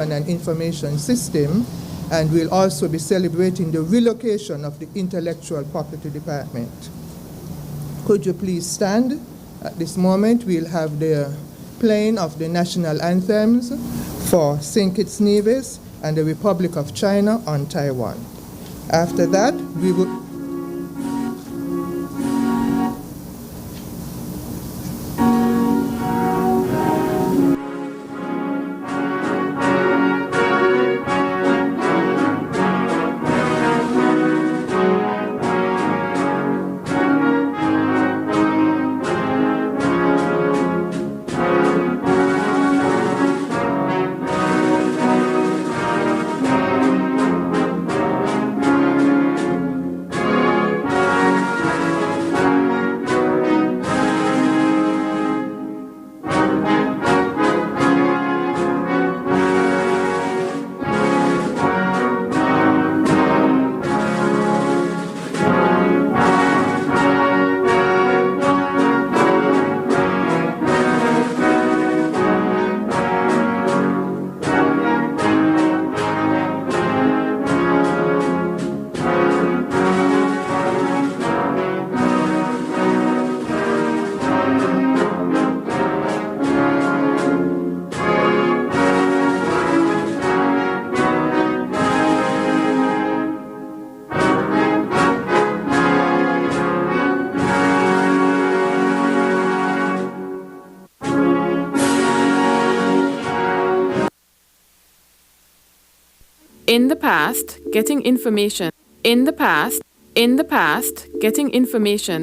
and information system, and we'll also be celebrating the relocation of the Intellectual Property Department. Could you please stand? At this moment, we'll have the playing of the national anthems for St. Kitts Nevis and the Republic of China on Taiwan. After that, we will... In the past, getting information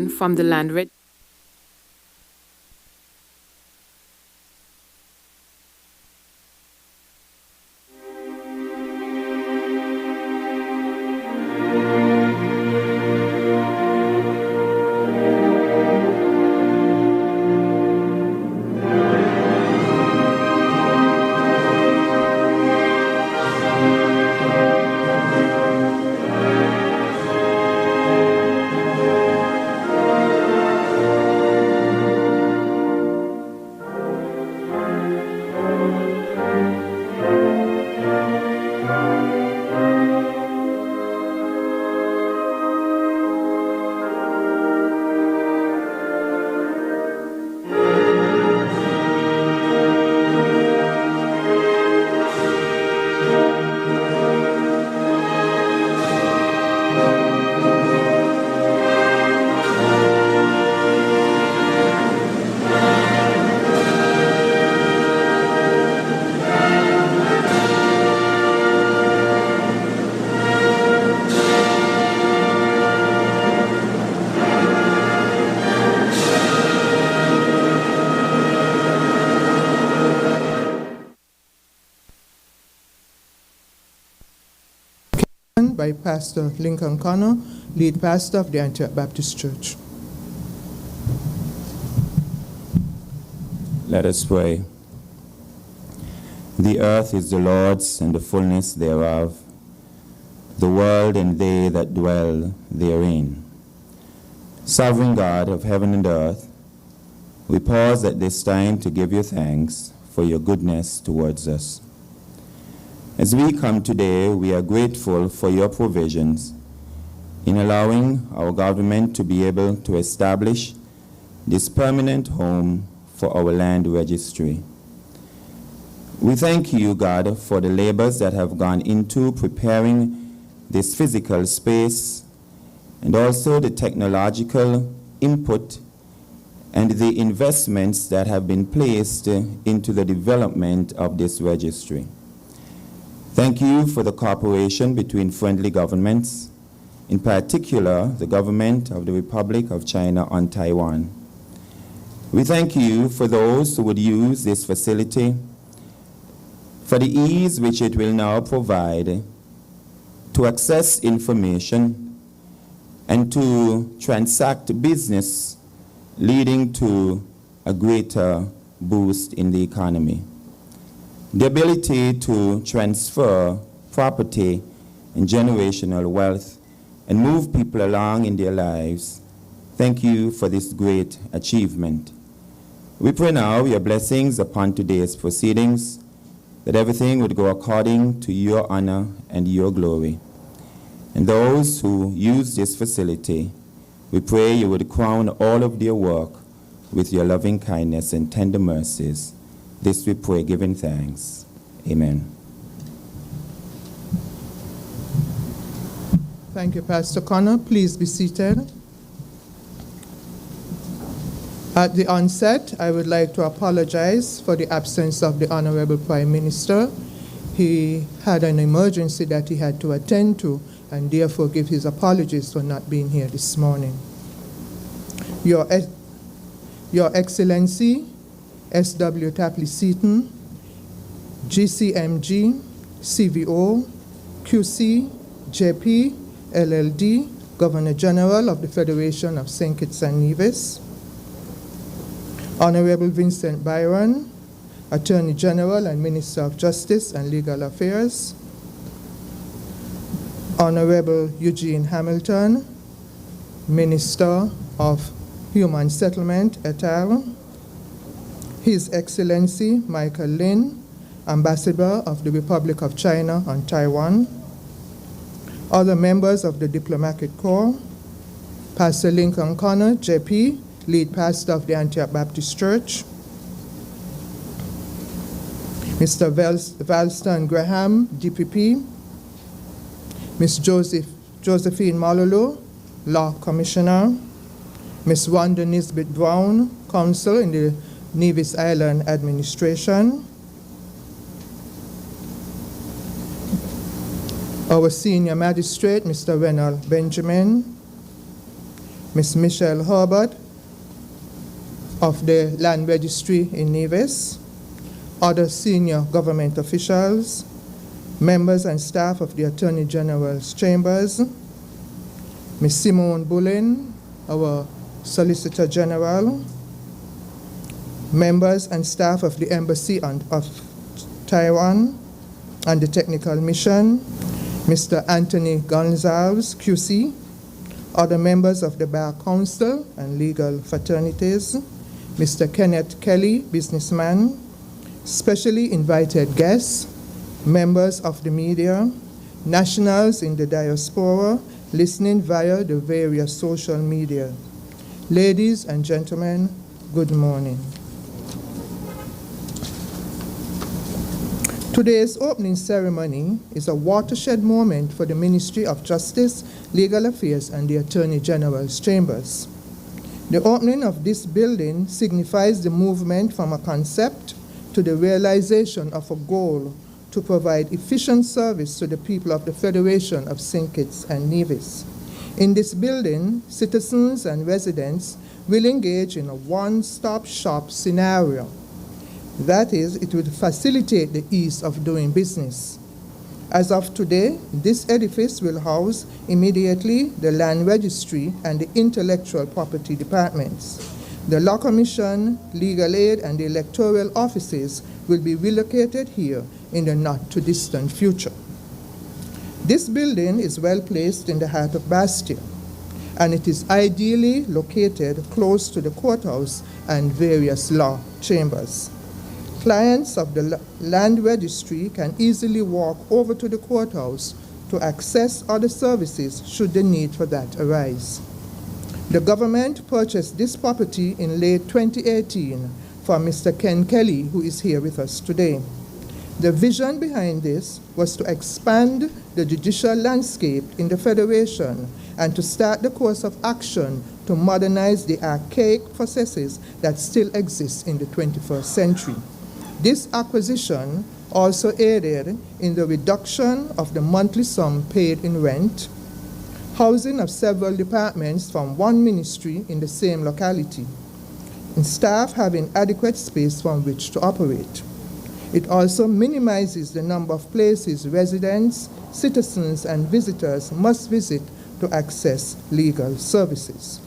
from the land registry. By Pastor Lincoln Connor, lead pastor of the Antioch Baptist Church. Let us pray. The earth is the Lord's and the fullness thereof, the world and they that dwell therein. Sovereign God of heaven and earth, we pause at this time to give you thanks for your goodness towards us. As we come today, we are grateful for your provisions in allowing our government to be able to establish this permanent home for our land registry. We thank you, God, for the labors that have gone into preparing this physical space and also the technological input and the investments that have been placed into the development of this registry. Thank you for the cooperation between friendly governments, in particular the government of the Republic of China on Taiwan. We thank you for those who would use this facility, for the ease which it will now provide to access information and to transact business, leading to a greater boost in the economy. The ability to transfer property and generational wealth and move people along in their lives. Thank you for this great achievement. We pray now your blessings upon today's proceedings that everything would go according to your honor and your glory. And those who use this facility, we pray you would crown all of their work with your loving kindness and tender mercies. This we pray, giving thanks. Amen. Thank you, Pastor Connor. Please be seated. At the onset, I would like to apologize for the absence of the Honorable Prime Minister. He had an emergency that he had to attend to, and therefore give his apologies for not being here this morning. Your Excellency, S.W. Tapley Seaton, GCMG, CVO, QC, JP, LLD, Governor General of the Federation of St. Kitts and Nevis, Honorable Vincent Byron, Attorney General and Minister of Justice and Legal Affairs, Honorable Eugene Hamilton, Minister of Human Settlement et al., His Excellency Michael Lin, Ambassador of the Republic of China on Taiwan, other members of the Diplomatic Corps, Pastor Lincoln Connor, JP, Lead Pastor of the Antioch Baptist Church, Mr. Valston Graham, DPP, Ms. Josephine Malolo, Law Commissioner, Ms. Wanda Nisbet Brown, Counsel in the Nevis Island Administration, our Senior Magistrate, Mr. Renald Benjamin, Ms. Michelle Herbert of the Land Registry in Nevis, other senior government officials, members and staff of the Attorney General's Chambers, Ms. Simone Bullen, our Solicitor General, members and staff of the Embassy of Taiwan and the Technical Mission, Mr. Anthony Gonzalez, QC, other members of the Bar Council and legal fraternities, Mr. Kenneth Kelly, businessman, specially invited guests, members of the media, nationals in the diaspora listening via the various social media. Ladies and gentlemen, good morning. Today's opening ceremony is a watershed moment for the Ministry of Justice, Legal Affairs, and the Attorney General's Chambers. The opening of this building signifies the movement from a concept to the realization of a goal to provide efficient service to the people of the Federation of St. Kitts and Nevis. In this building, citizens and residents will engage in a one-stop shop scenario. That is, it would facilitate the ease of doing business. As of today, this edifice will house immediately the Land Registry and the Intellectual Property Departments. The Law Commission, Legal Aid, and the electoral offices will be relocated here in the not-too-distant future. This building is well placed in the heart of Bastia, and it is ideally located close to the courthouse and various law chambers. Clients of the Land Registry can easily walk over to the courthouse to access other services should the need for that arise. The government purchased this property in late 2018 from Mr. Ken Kelly, who is here with us today. The vision behind this was to expand the judicial landscape in the Federation and to start the course of action to modernize the archaic processes that still exist in the 21st century. This acquisition also aided in the reduction of the monthly sum paid in rent, housing of several departments from one ministry in the same locality, and staff having adequate space from which to operate. It also minimizes the number of places residents, citizens, and visitors must visit to access legal services.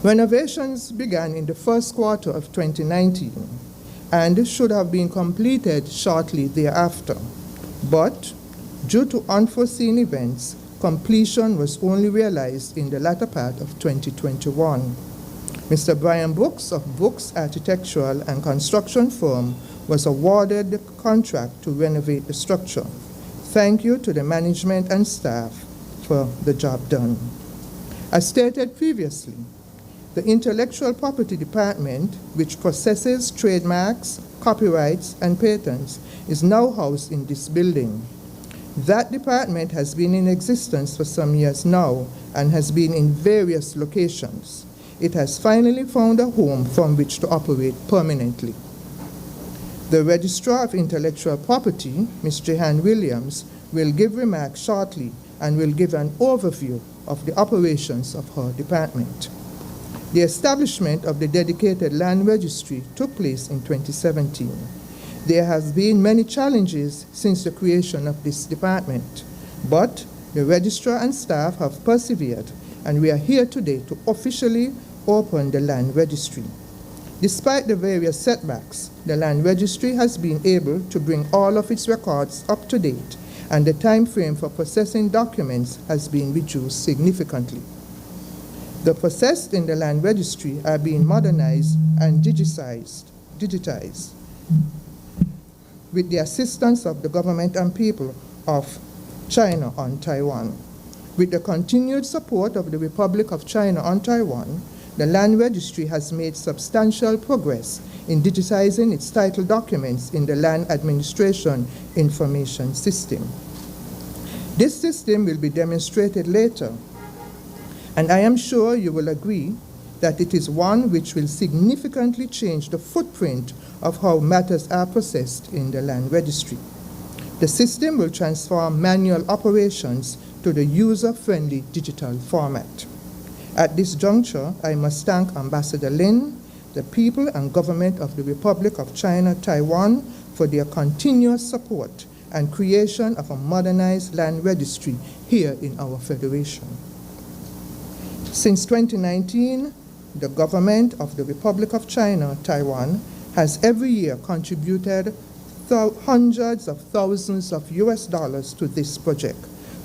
Renovations began in the first quarter of 2019 and should have been completed shortly thereafter. But due to unforeseen events, completion was only realized in the latter part of 2021. Mr. Brian Brooks of Brooks Architectural and Construction Firm was awarded the contract to renovate the structure. Thank you to the management and staff for the job done. As stated previously, the Intellectual Property Department, which processes trademarks, copyrights, and patents, is now housed in this building. That department has been in existence for some years now and has been in various locations. It has finally found a home from which to operate permanently. The Registrar of Intellectual Property, Ms. Jehan Williams, will give remarks shortly and will give an overview of the operations of her department. The establishment of the dedicated land registry took place in 2017. There has been many challenges since the creation of this department, but the registrar and staff have persevered, and we are here today to officially open the land registry. Despite the various setbacks, the land registry has been able to bring all of its records up to date, and the time frame for processing documents has been reduced significantly. The processed in the land registry are being modernized and digitized with the assistance of the government and people of China on Taiwan. With the continued support of the Republic of China on Taiwan, the land registry has made substantial progress in digitizing its title documents in the Land Administration Information System. This system will be demonstrated later, and I am sure you will agree that it is one which will significantly change the footprint of how matters are processed in the land registry. The system will transform manual operations to the user-friendly digital format. At this juncture, I must thank Ambassador Lin, the people and government of the Republic of China, Taiwan, for their continuous support and creation of a modernized land registry here in our Federation. Since 2019, the government of the Republic of China, Taiwan, has every year contributed hundreds of thousands of US dollars to this project,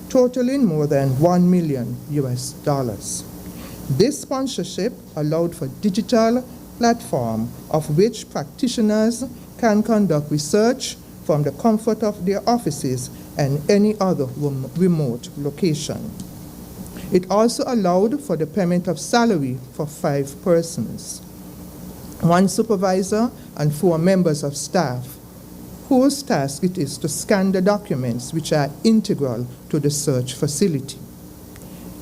totaling more than $1 million US dollars. This sponsorship allowed for digital platform of which practitioners can conduct research from the comfort of their offices and any other remote location. It also allowed for the payment of salary for 5 persons, 1 supervisor and 4 members of staff, whose task it is to scan the documents which are integral to the search facility.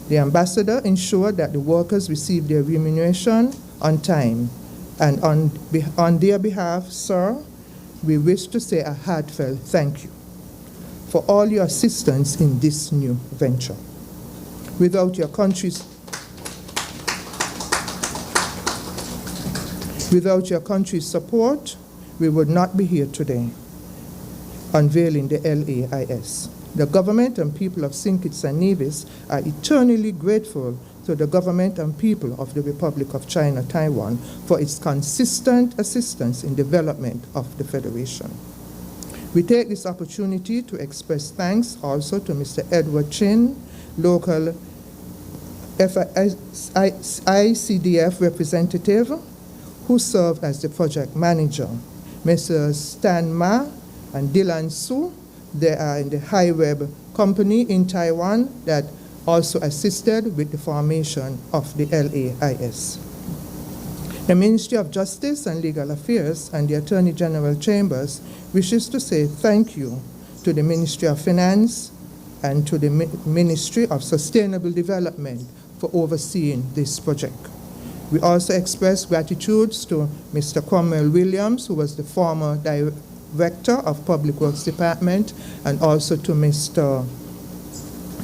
The ambassador ensured that the workers receive their remuneration on time, and on their behalf, sir, we wish to say a heartfelt thank you for all your assistance in this new venture. Without your country's support, we would not be here today unveiling the LAIS. The government and people of St. Kitts and Nevis are eternally grateful to the government and people of the Republic of China, Taiwan, for its consistent assistance in development of the Federation. We take this opportunity to express thanks also to Mr. Edward Chin, local ICDF representative, who served as the project manager. Mr. Stan Ma and Dylan Su, they are in the HiWeb company in Taiwan that also assisted with the formation of the LAIS. The Ministry of Justice and Legal Affairs and the Attorney General Chambers wishes to say thank you to the Ministry of Finance and to the Ministry of Sustainable Development for overseeing this project. We also express gratitude to Mr. Cromwell Williams, who was the former Director of Public Works Department, and also to Mr.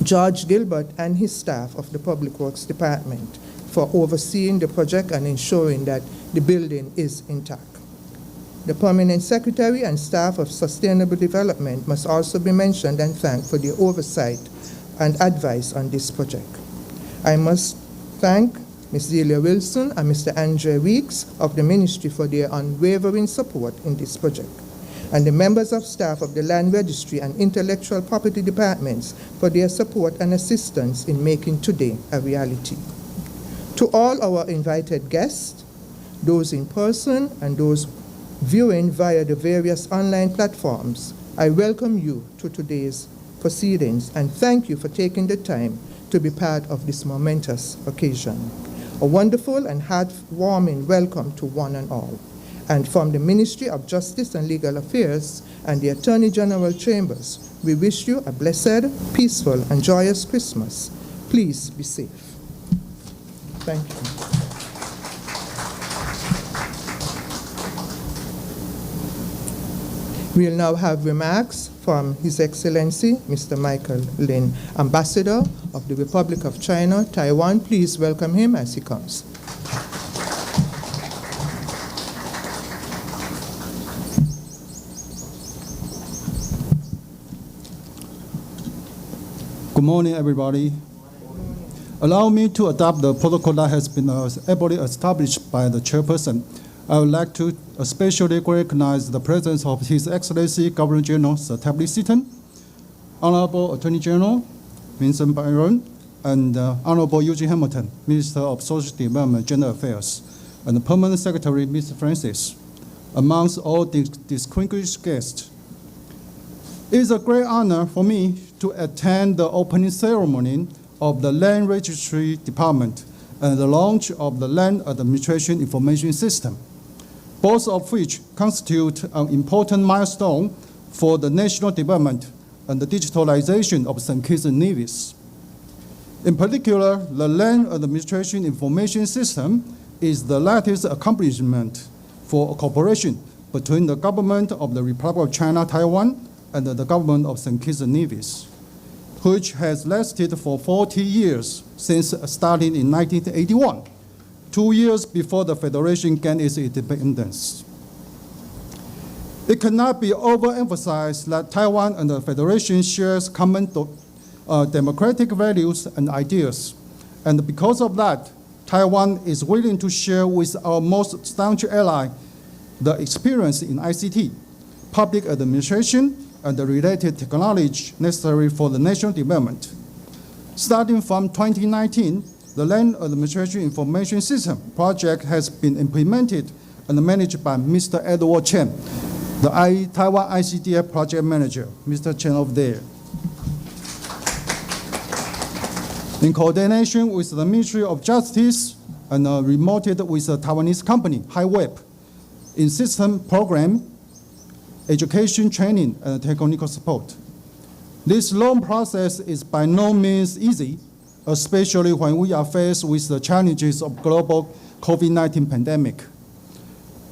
George Gilbert and his staff of the Public Works Department for overseeing the project and ensuring that the building is intact. The Permanent Secretary and staff of Sustainable Development must also be mentioned and thanked for their oversight and advice on this project. I must thank Ms. Delia Wilson and Mr. Andre Weeks of the Ministry for their unwavering support in this project, and the members of staff of the Land Registry and Intellectual Property Departments for their support and assistance in making today a reality. To all our invited guests, those in person and those viewing via the various online platforms, I welcome you to today's proceedings and thank you for taking the time to be part of this momentous occasion. A wonderful and heartwarming welcome to one and all. And from the Ministry of Justice and Legal Affairs and the Attorney General Chambers, we wish you a blessed, peaceful, and joyous Christmas. Please be safe. Thank you. We'll now have remarks from His Excellency, Mr. Michael Lin, Ambassador of the Republic of China, Taiwan. Please welcome him as he comes. Good morning, everybody. Allow me to adopt the protocol that has been ably established by the chairperson. I would like to especially recognize the presence of His Excellency Governor General Sir Tapley Seaton, Honorable Attorney General Vincent Byron, and Honorable Eugene Hamilton, Minister of Social Development and Gender Affairs, and the Permanent Secretary, Mr. Francis, amongst all distinguished guests. It is a great honor for me to attend the opening ceremony of the Land Registry Department and the launch of the Land Administration Information System, both of which constitute an important milestone for the national development and the digitalization of St. Kitts and Nevis. In particular, the Land Administration Information System is the latest accomplishment for cooperation between the government of the Republic of China, Taiwan, and the government of St. Kitts and Nevis, which has lasted for 40 years since starting in 1981, 2 years before the Federation gained its independence. It cannot be overemphasized that Taiwan and the Federation shares common democratic values and ideas, and because of that, Taiwan is willing to share with our most staunch ally the experience in ICT, public administration, and the related technology necessary for the national development. Starting from 2019, the Land Administration Information System project has been implemented and managed by Mr. Edward Chen, the Taiwan ICDF project manager, Mr. Chen over there. In coordination with the Ministry of Justice and remoted with a Taiwanese company, HiWeb, in system program, education training, and technical support. This long process is by no means easy, especially when we are faced with the challenges of global COVID-19 pandemic.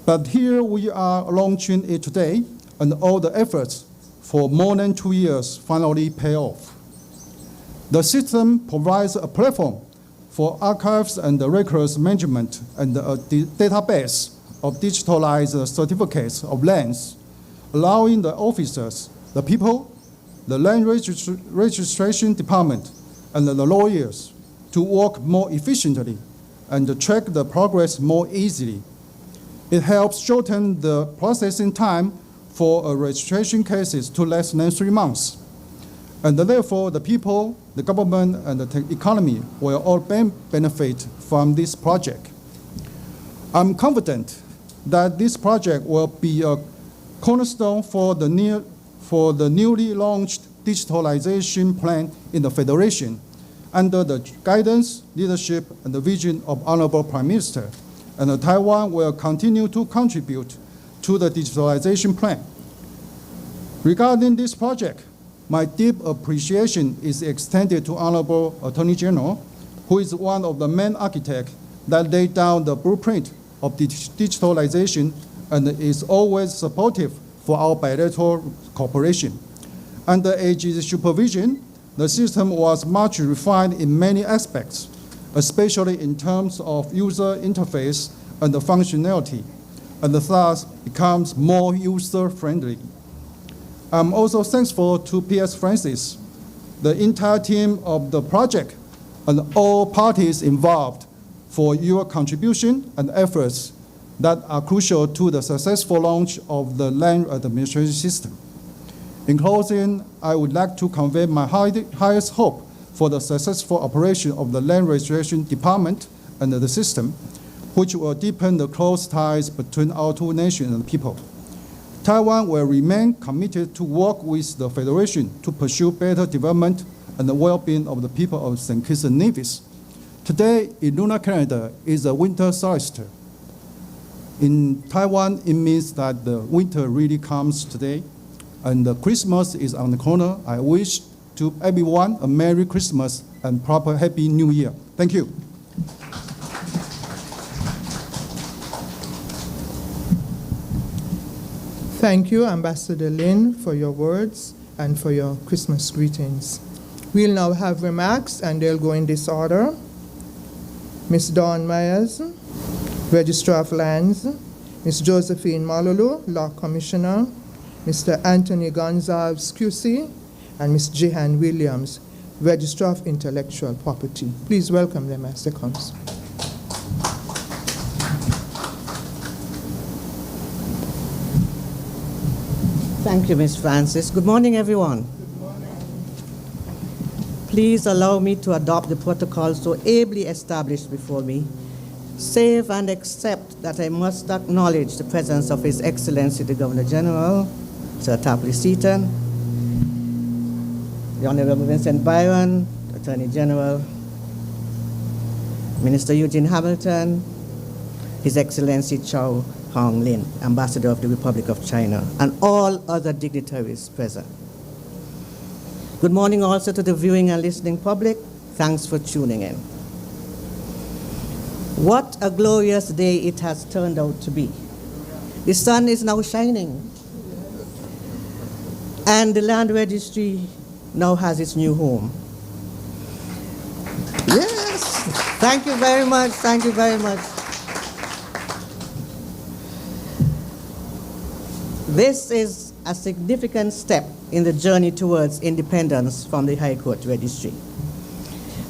But here we are launching it today, and all the efforts for more than 2 years finally pay off. The system provides a platform for archives and the records management and a database of digitalized certificates of lands, allowing the officers, the people, the Land Registration Department, and the lawyers to work more efficiently and to track the progress more easily. It helps shorten the processing time for registration cases to less than 3 months. And therefore, the people, the government, and the economy will all benefit from this project. I'm confident that this project will be a cornerstone for the newly launched digitalization plan in the Federation under the guidance, leadership, and the vision of Honorable Prime Minister. And Taiwan will continue to contribute to the digitalization plan. Regarding this project, my deep appreciation is extended to Honorable Attorney General, who is one of the main architects that laid down the blueprint of digitalization and is always supportive for our bilateral cooperation. Under AG's supervision, the system was much refined in many aspects, especially in terms of user interface and the functionality, and thus becomes more user-friendly. I'm also thankful to PS Francis, the entire team of the project, and all parties involved for your contribution and efforts that are crucial to the successful launch of the Land Administration System. In closing, I would like to convey my highest hope for the successful operation of the Land Registration Department and the system, which will deepen the close ties between our two nations and people. Taiwan will remain committed to work with the Federation to pursue better development and the well-being of the people of St. Kitts and Nevis. Today in lunar calendar is a winter solstice. In Taiwan, it means that the winter really comes today, and the Christmas is on the corner. I wish to everyone a Merry Christmas and proper Happy New Year. Thank you. Thank you, Ambassador Lin, for your words and for your Christmas greetings. We'll now have remarks, and they'll go in this order. Ms. Dawn Myers, Registrar of Lands, Ms. Josephine Malulu, Law Commissioner, Mr. Anthony Gonzalez, QC, and Ms. Jehan Williams, Registrar of Intellectual Property. Please welcome them as they come. Thank you, Ms. Francis. Good morning, everyone. Please allow me to adopt the protocol so ably established before me, save and accept that I must acknowledge the presence of His Excellency the Governor General, Sir Tapley Seaton, the Honorable Vincent Byron, Attorney General, Minister Eugene Hamilton, His Excellency Chow Hong Lin, Ambassador of the Republic of China, and all other dignitaries present. Good morning also to the viewing and listening public. Thanks for tuning in. What a glorious day it has turned out to be. The sun is now shining, and the land registry now has its new home. Yes, thank you very much, thank you very much. This is a significant step in the journey towards independence from the High Court Registry.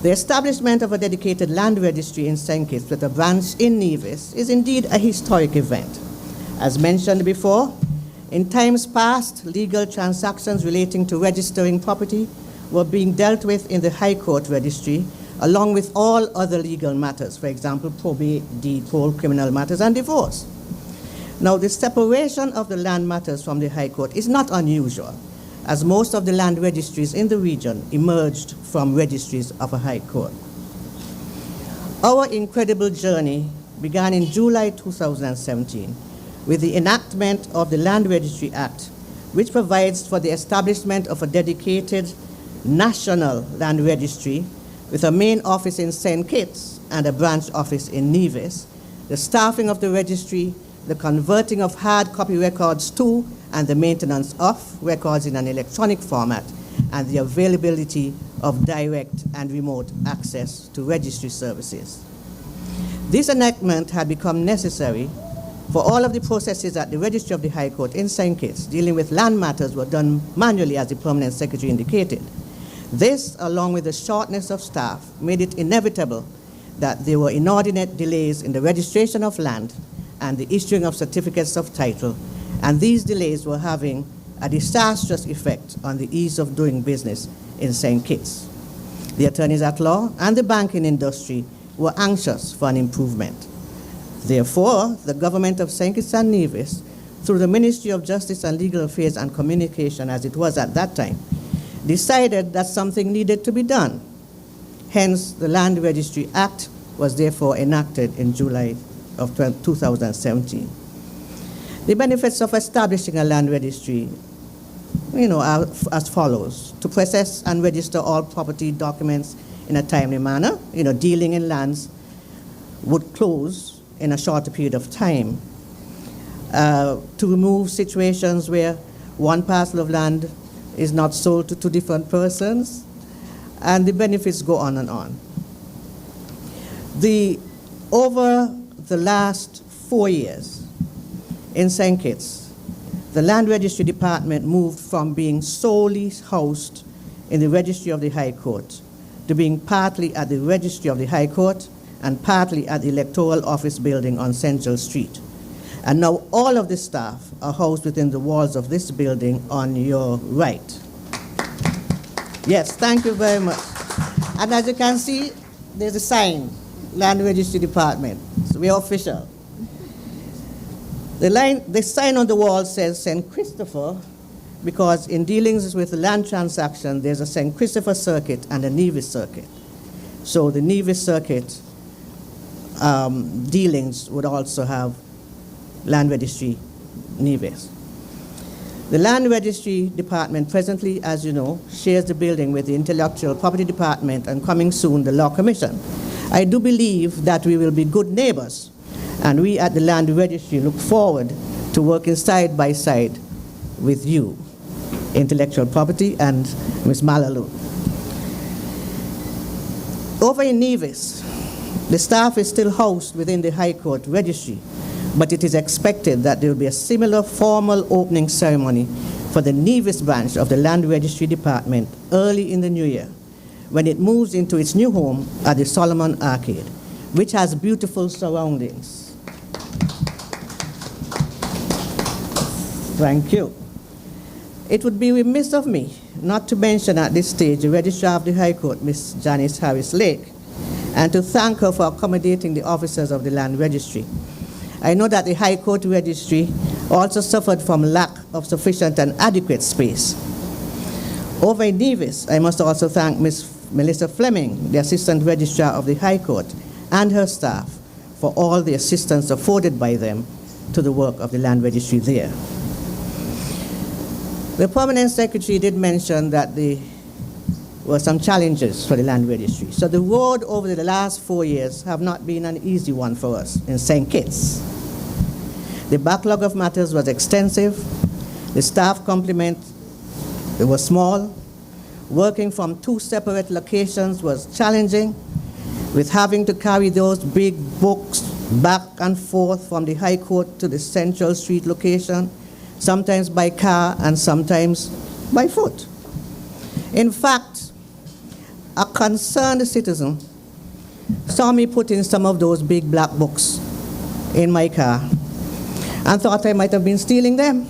The establishment of a dedicated land registry in St. Kitts with a branch in Nevis is indeed a historic event. As mentioned before, in times past, legal transactions relating to registering property were being dealt with in the High Court Registry, along with all other legal matters, for example, probate, deed poll, criminal matters, and divorce. Now, the separation of the land matters from the High Court is not unusual, as most of the land registries in the region emerged from registries of a High Court. Our incredible journey began in July 2017 with the enactment of the Land Registry Act, which provides for the establishment of a dedicated national land registry with a main office in St. Kitts and a branch office in Nevis, the staffing of the registry, the converting of hard copy records to and the maintenance of records in an electronic format, and the availability of direct and remote access to registry services. This enactment had become necessary for all of the processes at the Registry of the High Court in St. Kitts dealing with land matters were done manually, as the Permanent Secretary indicated. This, along with the shortness of staff, made it inevitable that there were inordinate delays in the registration of land and the issuing of certificates of title, and these delays were having a disastrous effect on the ease of doing business in St. Kitts. The attorneys at law and the banking industry were anxious for an improvement. Therefore, the government of St. Kitts and Nevis, through the Ministry of Justice and Legal Affairs and Communication, as it was at that time, decided that something needed to be done. Hence, the Land Registry Act was therefore enacted in July of 2017. The benefits of establishing a land registry, are as follows: to process and register all property documents in a timely manner. Dealing in lands would close in a shorter period of time. To remove situations where one parcel of land is not sold to two different persons, and the benefits go on and on. Over the last 4 years in St. Kitts, the Land Registry Department moved from being solely housed in the Registry of the High Court to being partly at the Registry of the High Court and partly at the Electoral Office building on Central Street. And now all of the staff are housed within the walls of this building on your right. Yes, thank you very much. And as you can see, there's a sign, Land Registry Department. So we are official. The sign on the wall says St. Christopher, because in dealings with the land transaction, there's a St. Christopher circuit and a Nevis circuit. So the Nevis circuit dealings would also have land registry Nevis. The land registry department presently, as you know, shares the building with the intellectual property department and coming soon the law commission. I do believe that we will be good neighbors, and we at the land registry look forward to working side by side with you, intellectual property and Ms. Malalu. Over in Nevis, the staff is still housed within the High Court registry, but it is expected that there will be a similar formal opening ceremony for the Nevis branch of the Land Registry Department early in the new year, when it moves into its new home at the Solomon Arcade, which has beautiful surroundings. Thank you. It would be remiss of me not to mention at this stage the Registrar of the High Court, Ms. Janice Harris Lake, and to thank her for accommodating the officers of the Land Registry. I know that the High Court Registry also suffered from lack of sufficient and adequate space. Over in Nevis, I must also thank Ms. Melissa Fleming, the Assistant Registrar of the High Court, and her staff for all the assistance afforded by them to the work of the Land Registry there. The Permanent Secretary did mention that there were some challenges for the Land Registry. So the road over the last 4 years have not been an easy one for us in St. Kitts. The backlog of matters was extensive. The staff complement was small. Working from 2 separate locations was challenging, with having to carry those big books back and forth from the High Court to the Central Street location, sometimes by car and sometimes by foot. In fact, a concerned citizen saw me putting some of those big black books in my car and thought I might have been stealing them.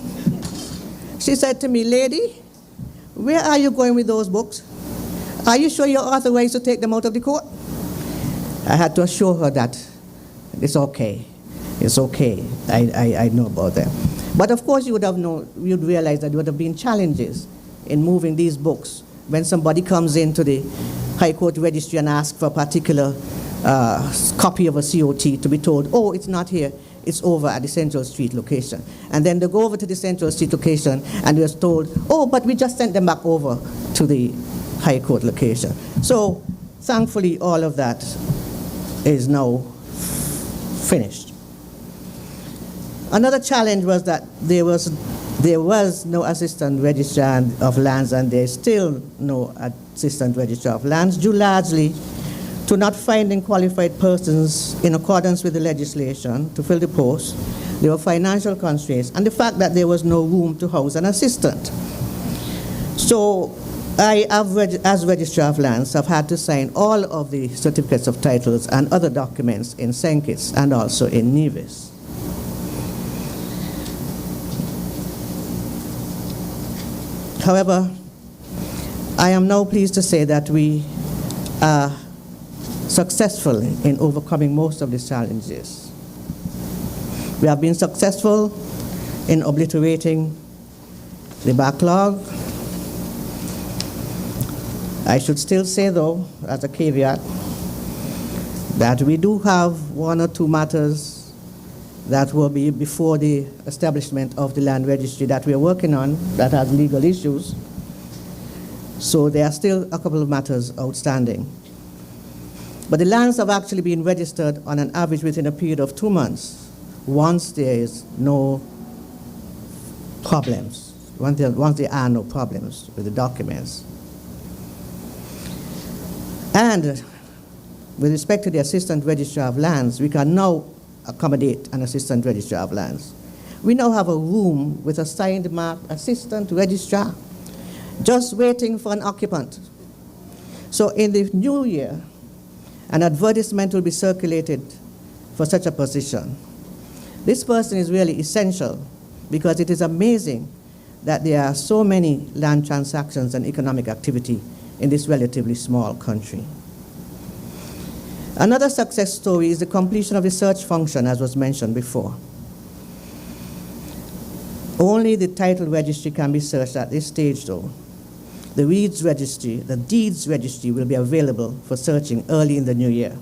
She said to me, "Lady, where are you going with those books? Are you sure you're authorized to take them out of the court?" I had to assure her that it's okay. It's okay. I know about them. But of course, you'd realize that there would have been challenges in moving these books when somebody comes into the High Court Registry and asks for a particular copy of a COT to be told, "Oh, it's not here, it's over at the Central Street location." And then they go over to the Central Street location and they're told, "Oh, but we just sent them back over to the High Court location." So thankfully, all of that is now finished. Another challenge was that there was no assistant registrar of lands, and there's still no assistant registrar of lands, due largely to not finding qualified persons in accordance with the legislation to fill the post. There were financial constraints, and the fact that there was no room to house an assistant. So I, as Registrar of Lands, have had to sign all of the certificates of titles and other documents in St. Kitts and also in Nevis. However, I am now pleased to say that we are successful in overcoming most of these challenges. We have been successful in obliterating the backlog. I should still say, though, as a caveat, that we do have 1 or 2 matters that will be before the establishment of the Land Registry that we are working on that has legal issues. So there are still a couple of matters outstanding. But the lands have actually been registered on an average within a period of 2 months, once there is no problems, once there are no problems with the documents. And with respect to the Assistant Registrar of Lands, we can now accommodate an Assistant Registrar of Lands. We now have a room with a signed marked Assistant Registrar, just waiting for an occupant. So in the new year, an advertisement will be circulated for such a position. This person is really essential because it is amazing that there are so many land transactions and economic activity in this relatively small country. Another success story is the completion of the search function, as was mentioned before. Only the title registry can be searched at this stage, though. The deeds registry will be available for searching early in the new year.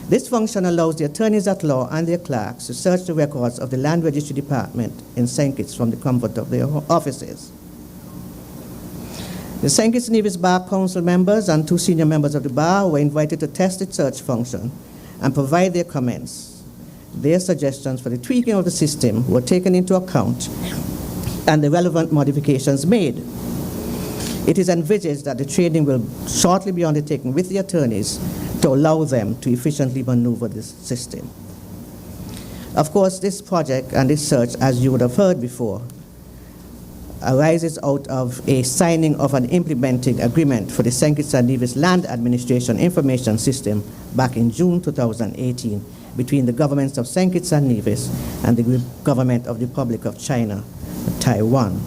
This function allows the attorneys at law and their clerks to search the records of the Land Registry Department in St. Kitts from the comfort of their offices. The St. Kitts Nevis Bar Council members and 2 senior members of the bar were invited to test the search function and provide their comments. Their suggestions for the tweaking of the system were taken into account and the relevant modifications made. It is envisaged that the training will shortly be undertaken with the attorneys to allow them to efficiently maneuver this system. Of course, this project and this search, as you would have heard before, arises out of a signing of an implementing agreement for the St. Kitts and Nevis Land Administration Information System back in June 2018 between the governments of St. Kitts and Nevis and the government of the Republic of China, Taiwan.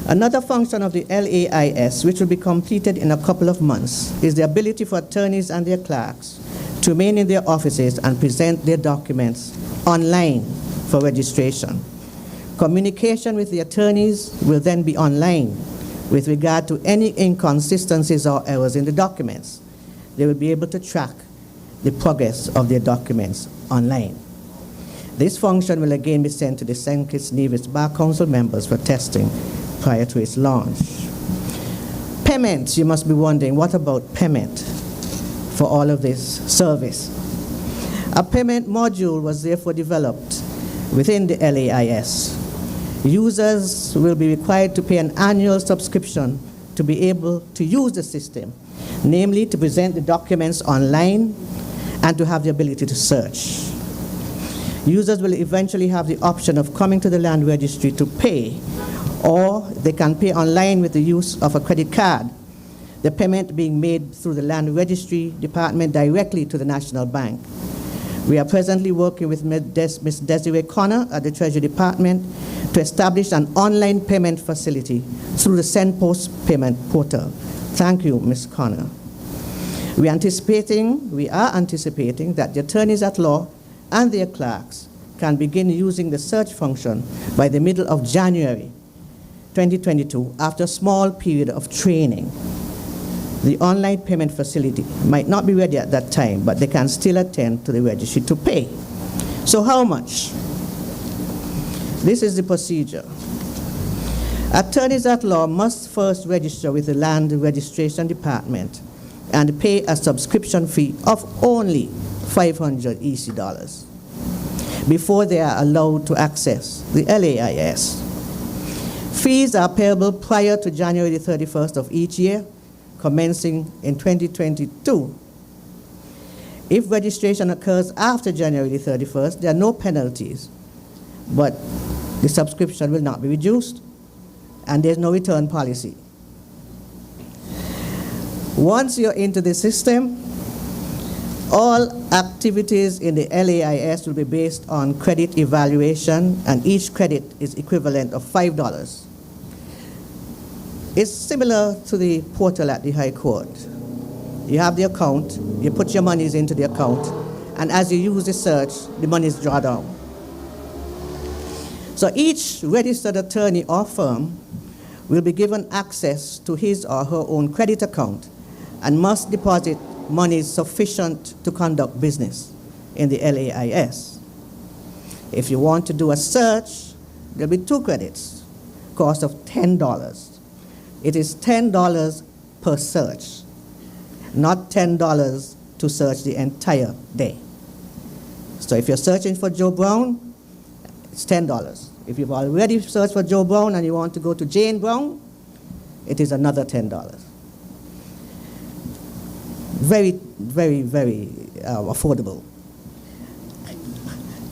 Another function of the LAIS, which will be completed in a couple of months, is the ability for attorneys and their clerks to remain in their offices and present their documents online for registration. Communication with the attorneys will then be online with regard to any inconsistencies or errors in the documents. They will be able to track the progress of their documents online. This function will again be sent to the St. Kitts Nevis Bar Council members for testing prior to its launch. Payment, you must be wondering, what about payment for all of this service? A payment module was therefore developed within the LAIS. Users will be required to pay an annual subscription to be able to use the system, namely to present the documents online and to have the ability to search. Users will eventually have the option of coming to the land registry to pay, or they can pay online with the use of a credit card, the payment being made through the Land Registry Department directly to the National Bank. We are presently working with Ms. Desiree Connor at the Treasury Department to establish an online payment facility through the SendPost payment portal. Thank you, Ms. Connor. We are anticipating that the attorneys at law and their clerks can begin using the search function by the middle of January 2022 after a small period of training. The online payment facility might not be ready at that time, but they can still attend to the registry to pay. So how much? This is the procedure. Attorneys at law must first register with the Land Registration Department and pay a subscription fee of only $500 EC dollars before they are allowed to access the LAIS. Fees are payable prior to January 31st of each year, commencing in 2022. If registration occurs after January 31st, there are no penalties, but the subscription will not be reduced, and there's no return policy. Once you're into the system, all activities in the LAIS will be based on credit evaluation, and each credit is equivalent of $5. It's similar to the portal at the High Court. You have the account, you put your monies into the account, and as you use the search, the money is drawn down. So each registered attorney or firm will be given access to his or her own credit account and must deposit money sufficient to conduct business in the LAIS. If you want to do a search, there'll be 2 credits, cost of $10. It is $10 per search, not $10 to search the entire day. So if you're searching for Joe Brown, it's $10. If you've already searched for Joe Brown and you want to go to Jane Brown, it is another $10. Very, very, very affordable.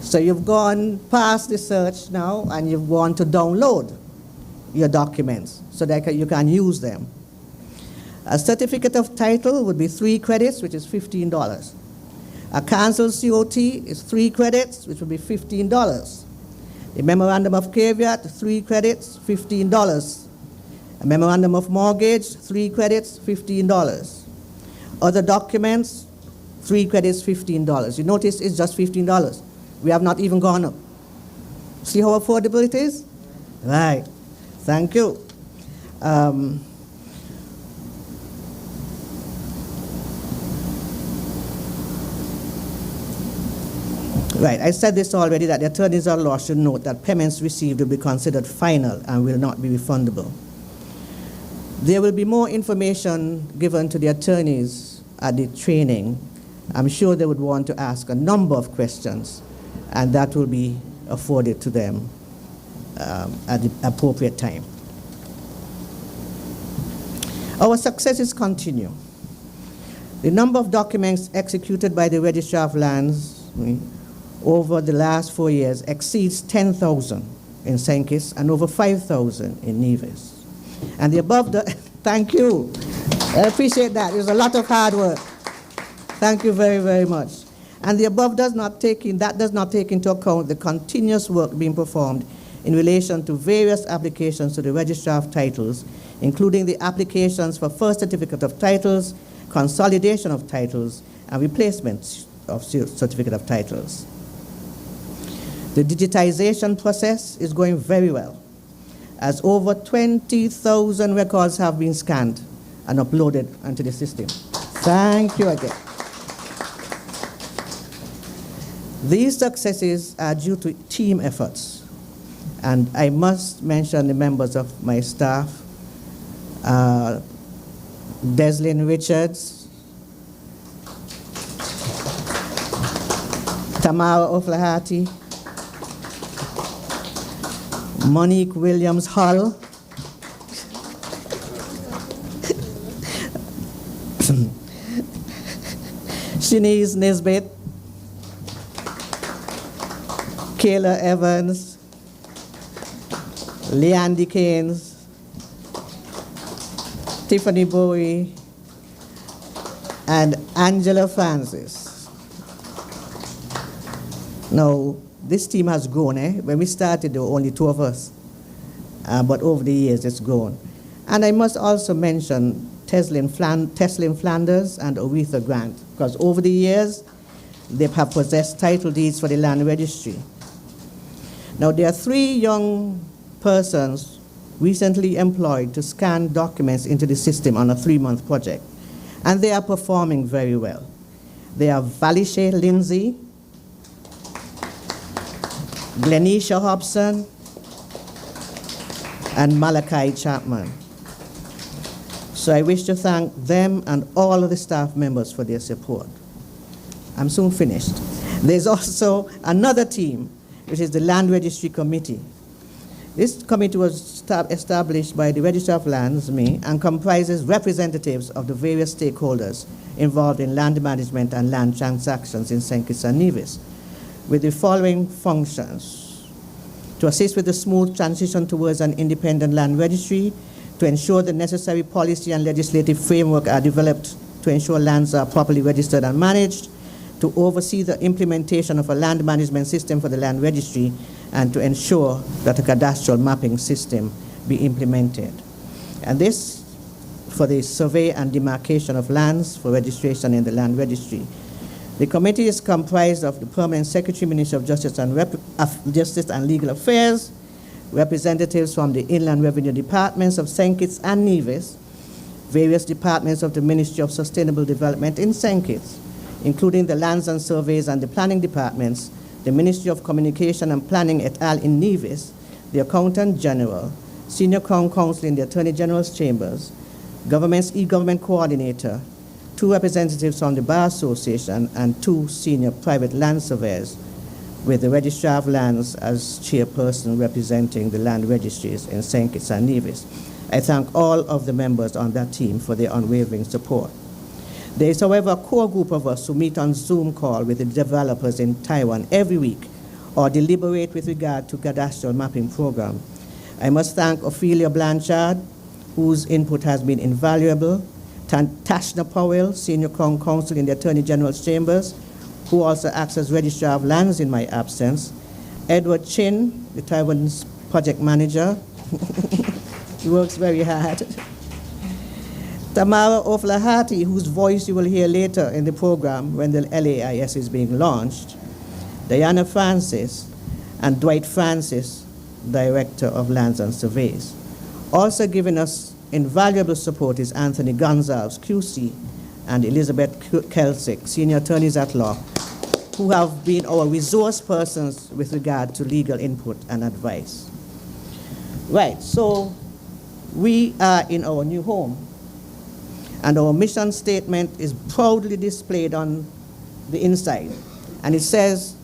So you've gone past the search now and you've gone to download your documents so that you can use them. A certificate of title would be 3 credits, which is $15. A canceled COT is 3 credits, which would be $15. A memorandum of caveat, 3 credits, $15. A memorandum of mortgage, 3 credits, $15. Other documents, 3 credits, $15. You notice it's just $15. We have not even gone up. See how affordable it is? Right. Thank you. Right, I said this already, that the attorneys at law should note that payments received will be considered final and will not be refundable. There will be more information given to the attorneys at the training. I'm sure they would want to ask a number of questions, and that will be afforded to them at the appropriate time. Our successes continue. The number of documents executed by the Registrar of Lands over the last 4 years exceeds 10,000 in St. Kitts and over 5,000 in Nevis. And the above, thank you. I appreciate that. There's a lot of hard work. Thank you very, very much. And the above does not take into account the continuous work being performed in relation to various applications to the Registrar of Titles, including the applications for first certificate of titles, consolidation of titles, and replacement of certificate of titles. The digitization process is going very well, as over 20,000 records have been scanned and uploaded onto the system. Thank you again. These successes are due to team efforts, and I must mention the members of my staff, Deslyn Richards, Tamara O'Flaherty, Monique Williams Hull, Shanice Nisbet, Kayla Evans, Leanne Keynes, Tiffany Bowie, and Angela Francis. Now, this team has grown. When we started, there were only 2 of us, but over the years, it's grown. And I must also mention Teslin Flanders and Aretha Grant, because over the years, they have possessed title deeds for the land registry. Now, there are 3 young persons recently employed to scan documents into the system on a 3-month project, and they are performing very well. They are Valishay Lindsay, Glenisha Hobson, and Malachi Chapman. So I wish to thank them and all of the staff members for their support. I'm soon finished. There's also another team, which is the Land Registry Committee. This committee was established by the Registrar of Lands, me, and comprises representatives of the various stakeholders involved in land management and land transactions in St. Kitts and Nevis, with the following functions: to assist with the smooth transition towards an independent land registry, to ensure the necessary policy and legislative framework are developed to ensure lands are properly registered and managed, to oversee the implementation of a land management system for the land registry, and to ensure that a cadastral mapping system be implemented. And this for the survey and demarcation of lands for registration in the land registry. The committee is comprised of the Permanent Secretary, Ministry of Justice and Legal Affairs, representatives from the Inland Revenue Departments of St. Kitts and Nevis, various departments of the Ministry of Sustainable Development in St. Kitts, including the Lands and Surveys and the Planning Departments, the Ministry of Communication and Planning et al. In Nevis, the Accountant General, Senior Crown Counsel in the Attorney General's Chambers, Government's E-Government Coordinator, 2 representatives from the Bar Association, and 2 senior private land surveyors, with the Registrar of Lands as chairperson representing the land registries in St. Kitts and Nevis. I thank all of the members on that team for their unwavering support. There is, however, a core group of us who meet on Zoom call with the developers in Taiwan every week or deliberate with regard to cadastral mapping program. I must thank Ophelia Blanchard, whose input has been invaluable, Tashna Powell, Senior Crown Counsel in the Attorney General's Chambers, who also acts as Registrar of Lands in my absence, Edward Chin, the Taiwan's project manager. He works very hard. Tamara O'Flaherty, whose voice you will hear later in the program when the LAIS is being launched, Diana Francis, and Dwight Francis, Director of Lands and Surveys. Also giving us invaluable support is Anthony Gonzalez, QC, and Elizabeth Kelsick, Senior Attorneys at Law, who have been our resource persons with regard to legal input and advice. Right, so we are in our new home, and our mission statement is proudly displayed on the inside, and it says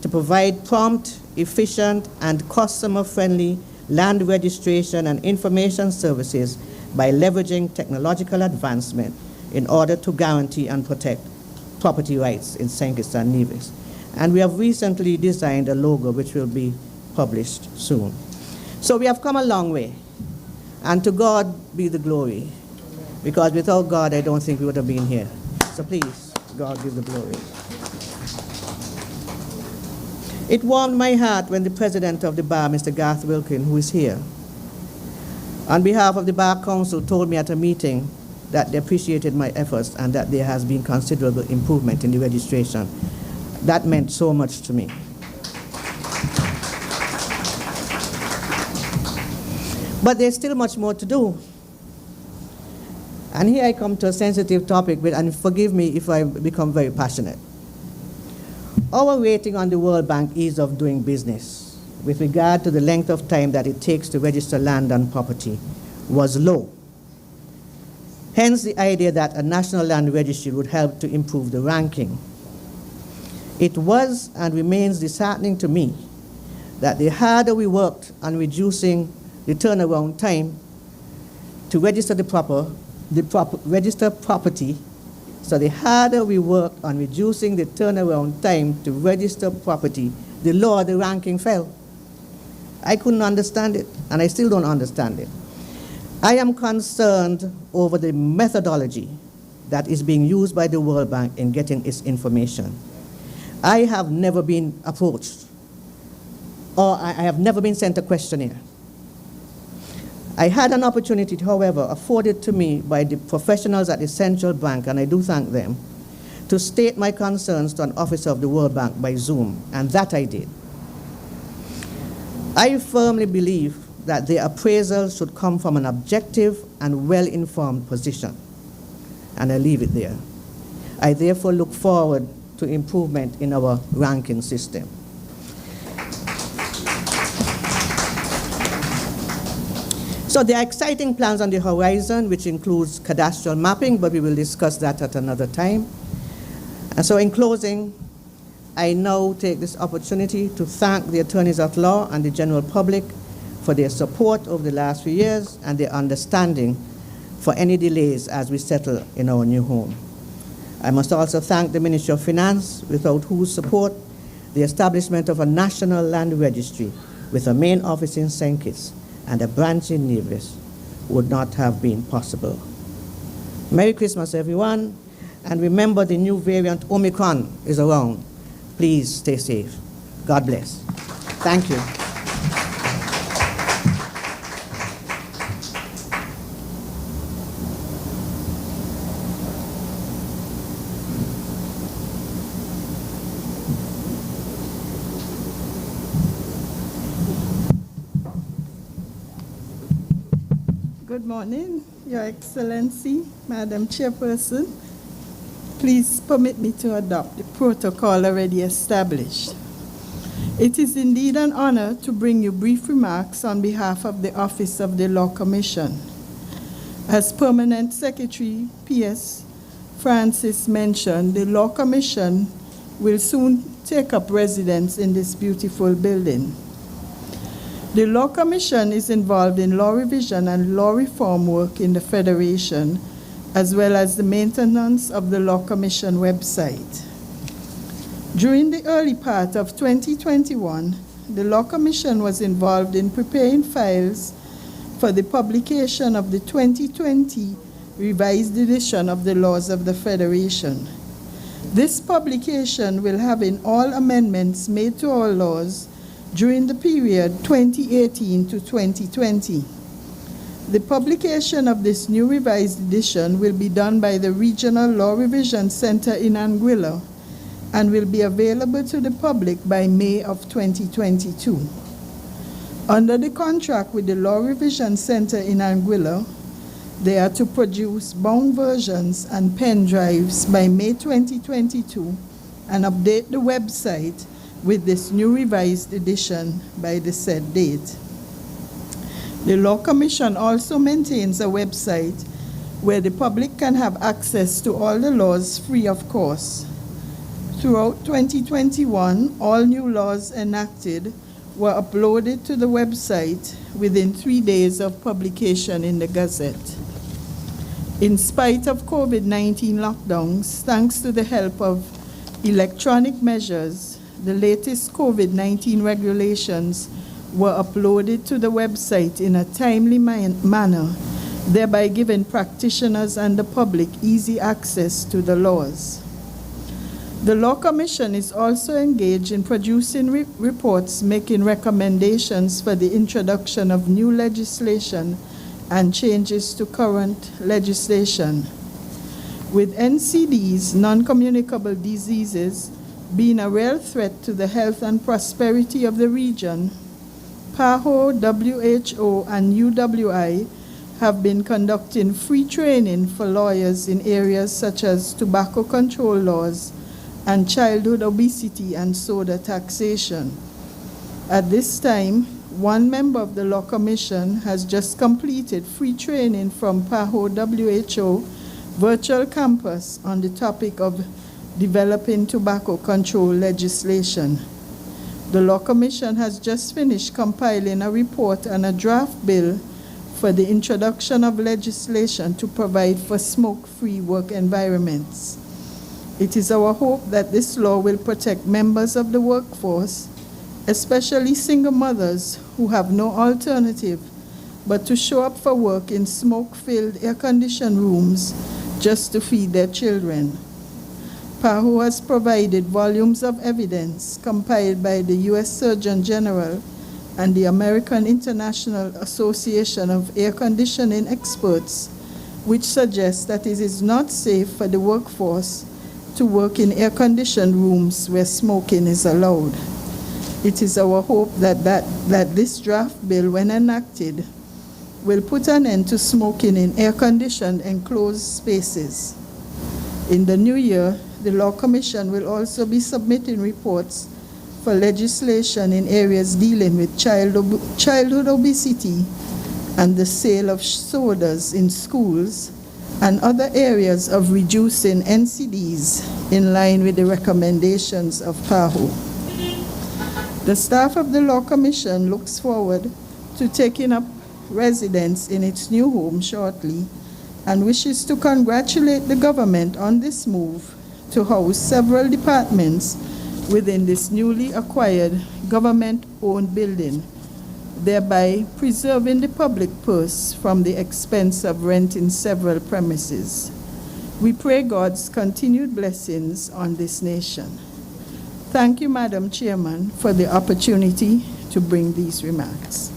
to provide prompt, efficient, and customer-friendly land registration and information services by leveraging technological advancement in order to guarantee and protect property rights in St. Kitts and Nevis. And we have recently designed a logo which will be published soon. So we have come a long way, and to God be the glory, because without God I don't think we would have been here. So please, God give the glory. It warmed my heart when the president of the bar, Mr. Garth Wilkin, who is here, on behalf of the Bar Council, told me at a meeting that they appreciated my efforts and that there has been considerable improvement in the registration. That meant so much to me. But there's still much more to do. And here I come to a sensitive topic, and forgive me if I become very passionate. Our rating on the World Bank Ease of Doing Business with regard to the length of time that it takes to register land and property was low. Hence the idea that a national land registry would help to improve the ranking. It was and remains disheartening to me that the harder we worked on reducing the turnaround time to register register property, so the harder we worked on reducing the turnaround time to register property, the lower the ranking fell. I couldn't understand it, and I still don't understand it. I am concerned over the methodology that is being used by the World Bank in getting its information. I have never been approached, or I have never been sent a questionnaire. I had an opportunity, however, afforded to me by the professionals at the Central Bank, and I do thank them, to state my concerns to an officer of the World Bank by Zoom, and that I did. I firmly believe that the appraisal should come from an objective and well-informed position, and I leave it there. I therefore look forward to improvement in our ranking system. So there are exciting plans on the horizon, which includes cadastral mapping, but we will discuss that at another time. And so in closing, I now take this opportunity to thank the attorneys at law and the general public for their support over the last few years and their understanding for any delays as we settle in our new home. I must also thank the Ministry of Finance, without whose support the establishment of a national land registry with a main office in St. Kitts and a branch in Nevis would not have been possible. Merry Christmas, everyone, and remember the new variant Omicron is around. Please stay safe. God bless. Thank you. Good morning, Your Excellency, Madam Chairperson. Please permit me to adopt the protocol already established. It is indeed an honor to bring you brief remarks on behalf of the Office of the Law Commission. As Permanent Secretary P.S. Francis mentioned, the Law Commission will soon take up residence in this beautiful building. The Law Commission is involved in law revision and law reform work in the Federation, as well as the maintenance of the Law Commission website. During the early part of 2021, the Law Commission was involved in preparing files for the publication of the 2020 revised edition of the laws of the Federation. This publication will have in all amendments made to our laws during the period 2018 to 2020. The publication of this new revised edition will be done by the Regional Law Revision Center in Anguilla and will be available to the public by May of 2022. Under the contract with the Law Revision Center in Anguilla, they are to produce bound versions and pen drives by May 2022 and update the website with this new revised edition by the said date. The Law Commission also maintains a website where the public can have access to all the laws free of cost. Throughout 2021, all new laws enacted were uploaded to the website within 3 days of publication in the Gazette. In spite of COVID-19 lockdowns, thanks to the help of electronic measures, the latest COVID-19 regulations were uploaded to the website in a timely manner, thereby giving practitioners and the public easy access to the laws. The Law Commission is also engaged in producing reports making recommendations for the introduction of new legislation and changes to current legislation. With NCDs, non-communicable diseases, being a real threat to the health and prosperity of the region, PAHO, WHO, and UWI have been conducting free training for lawyers in areas such as tobacco control laws and childhood obesity and soda taxation. At this time, one member of the Law Commission has just completed free training from PAHO WHO Virtual Campus on the topic of developing tobacco control legislation. The Law Commission has just finished compiling a report and a draft bill for the introduction of legislation to provide for smoke-free work environments. It is our hope that this law will protect members of the workforce, especially single mothers who have no alternative but to show up for work in smoke-filled air-conditioned rooms just to feed their children. PAHO has provided volumes of evidence compiled by the U.S. Surgeon General and the American International Association of Air Conditioning Experts, which suggests that it is not safe for the workforce to work in air-conditioned rooms where smoking is allowed. It is our hope that this draft bill, when enacted, will put an end to smoking in air-conditioned enclosed spaces. In the new year, the Law Commission will also be submitting reports for legislation in areas dealing with childhood obesity and the sale of sodas in schools and other areas of reducing NCDs in line with the recommendations of PAHO. The staff of the Law Commission looks forward to taking up residence in its new home shortly and wishes to congratulate the government on this move to house several departments within this newly acquired government-owned building, thereby preserving the public purse from the expense of renting several premises. We pray God's continued blessings on this nation. Thank you, Madam Chairman, for the opportunity to bring these remarks.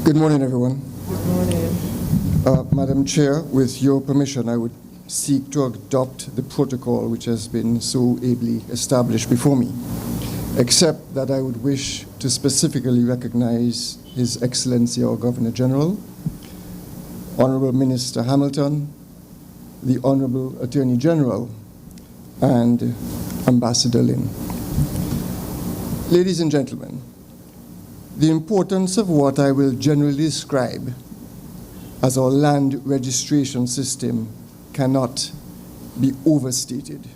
Good morning, everyone. Good morning. Madam Chair, with your permission, I would seek to adopt the protocol which has been so ably established before me, except that I would wish to specifically recognize His Excellency our Governor General, Honorable Minister Hamilton, the Honorable Attorney General, and Ambassador Lin. Ladies and gentlemen, the importance of what I will generally describe as our land registration system cannot be overstated.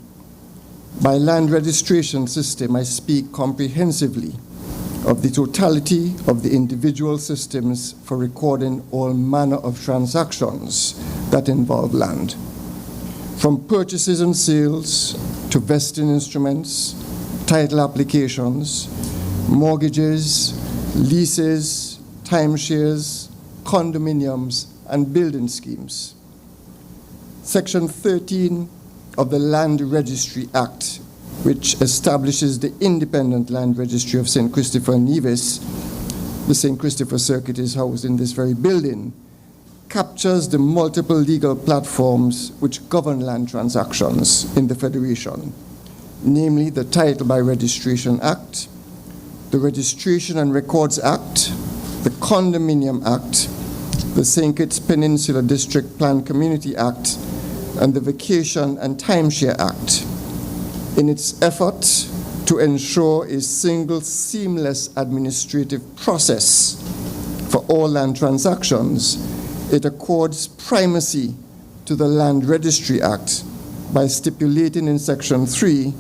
By land registration system, I speak comprehensively of the totality of the individual systems for recording all manner of transactions that involve land, from purchases and sales to vesting instruments, title applications, mortgages, leases, timeshares, condominiums, and building schemes. Section 13 of the Land Registry Act, which establishes the independent land registry of St. Christopher and Nevis, the St. Christopher Circuit is housed in this very building, captures the multiple legal platforms which govern land transactions in the Federation, namely the Title by Registration Act, the Registration and Records Act, the Condominium Act, the St. Kitts Peninsula District Plan Community Act, and the Vacation and Timeshare Act. In its effort to ensure a single seamless administrative process for all land transactions, it accords primacy to the Land Registry Act by stipulating in Section 3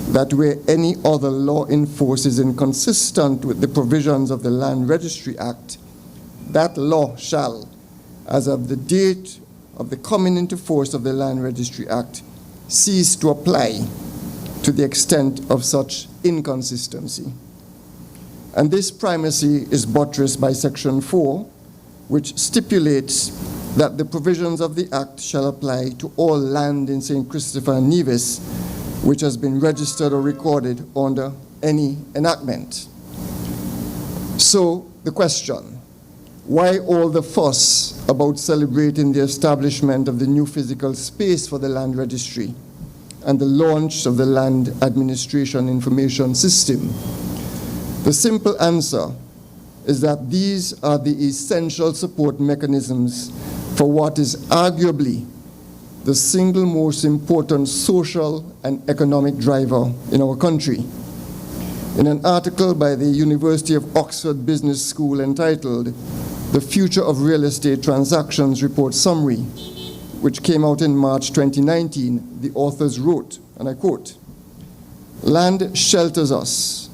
that where any other law in force is inconsistent with the provisions of the Land Registry Act, that law shall, as of the date of the coming into force of the Land Registry Act, cease to apply to the extent of such inconsistency. And this primacy is buttressed by Section 4, which stipulates that the provisions of the Act shall apply to all land in St. Christopher and Nevis which has been registered or recorded under any enactment. So the question, why all the fuss about celebrating the establishment of the new physical space for the land registry and the launch of the Land Administration Information System? The simple answer is that these are the essential support mechanisms for what is arguably the single most important social and economic driver in our country. In an article by the University of Oxford Business School entitled The Future of Real Estate Transactions Report Summary, which came out in March 2019, the authors wrote, and I quote, "Land shelters us,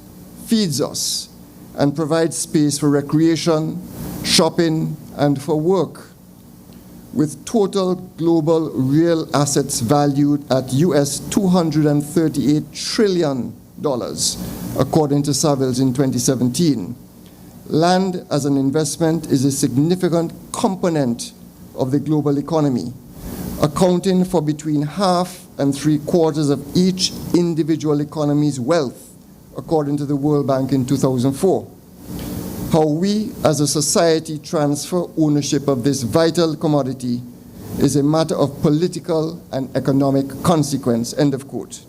feeds us, and provides space for recreation, shopping, and for work. With total global real assets valued at US $238 trillion, according to Savills in 2017. Land as an investment is a significant component of the global economy, accounting for between half and 3/4 of each individual economy's wealth, according to the World Bank in 2004. How we as a society transfer ownership of this vital commodity is a matter of political and economic consequence," end of quote.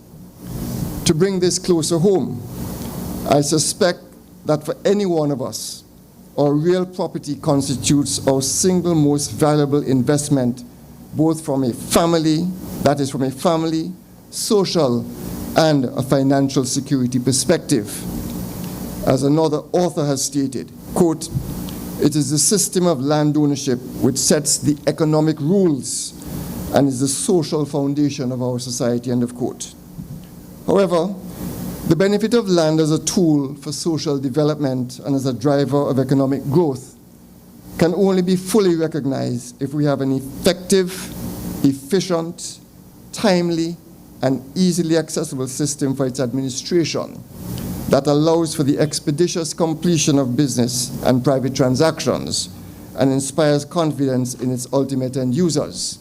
To bring this closer home, I suspect that for any one of us, our real property constitutes our single most valuable investment, both from a family, that is from a family, social, and a financial security perspective. As another author has stated, quote, "It is the system of land ownership which sets the economic rules and is the social foundation of our society," end of quote. However, the benefit of land as a tool for social development and as a driver of economic growth can only be fully recognized if we have an effective, efficient, timely, and easily accessible system for its administration that allows for the expeditious completion of business and private transactions and inspires confidence in its ultimate end users.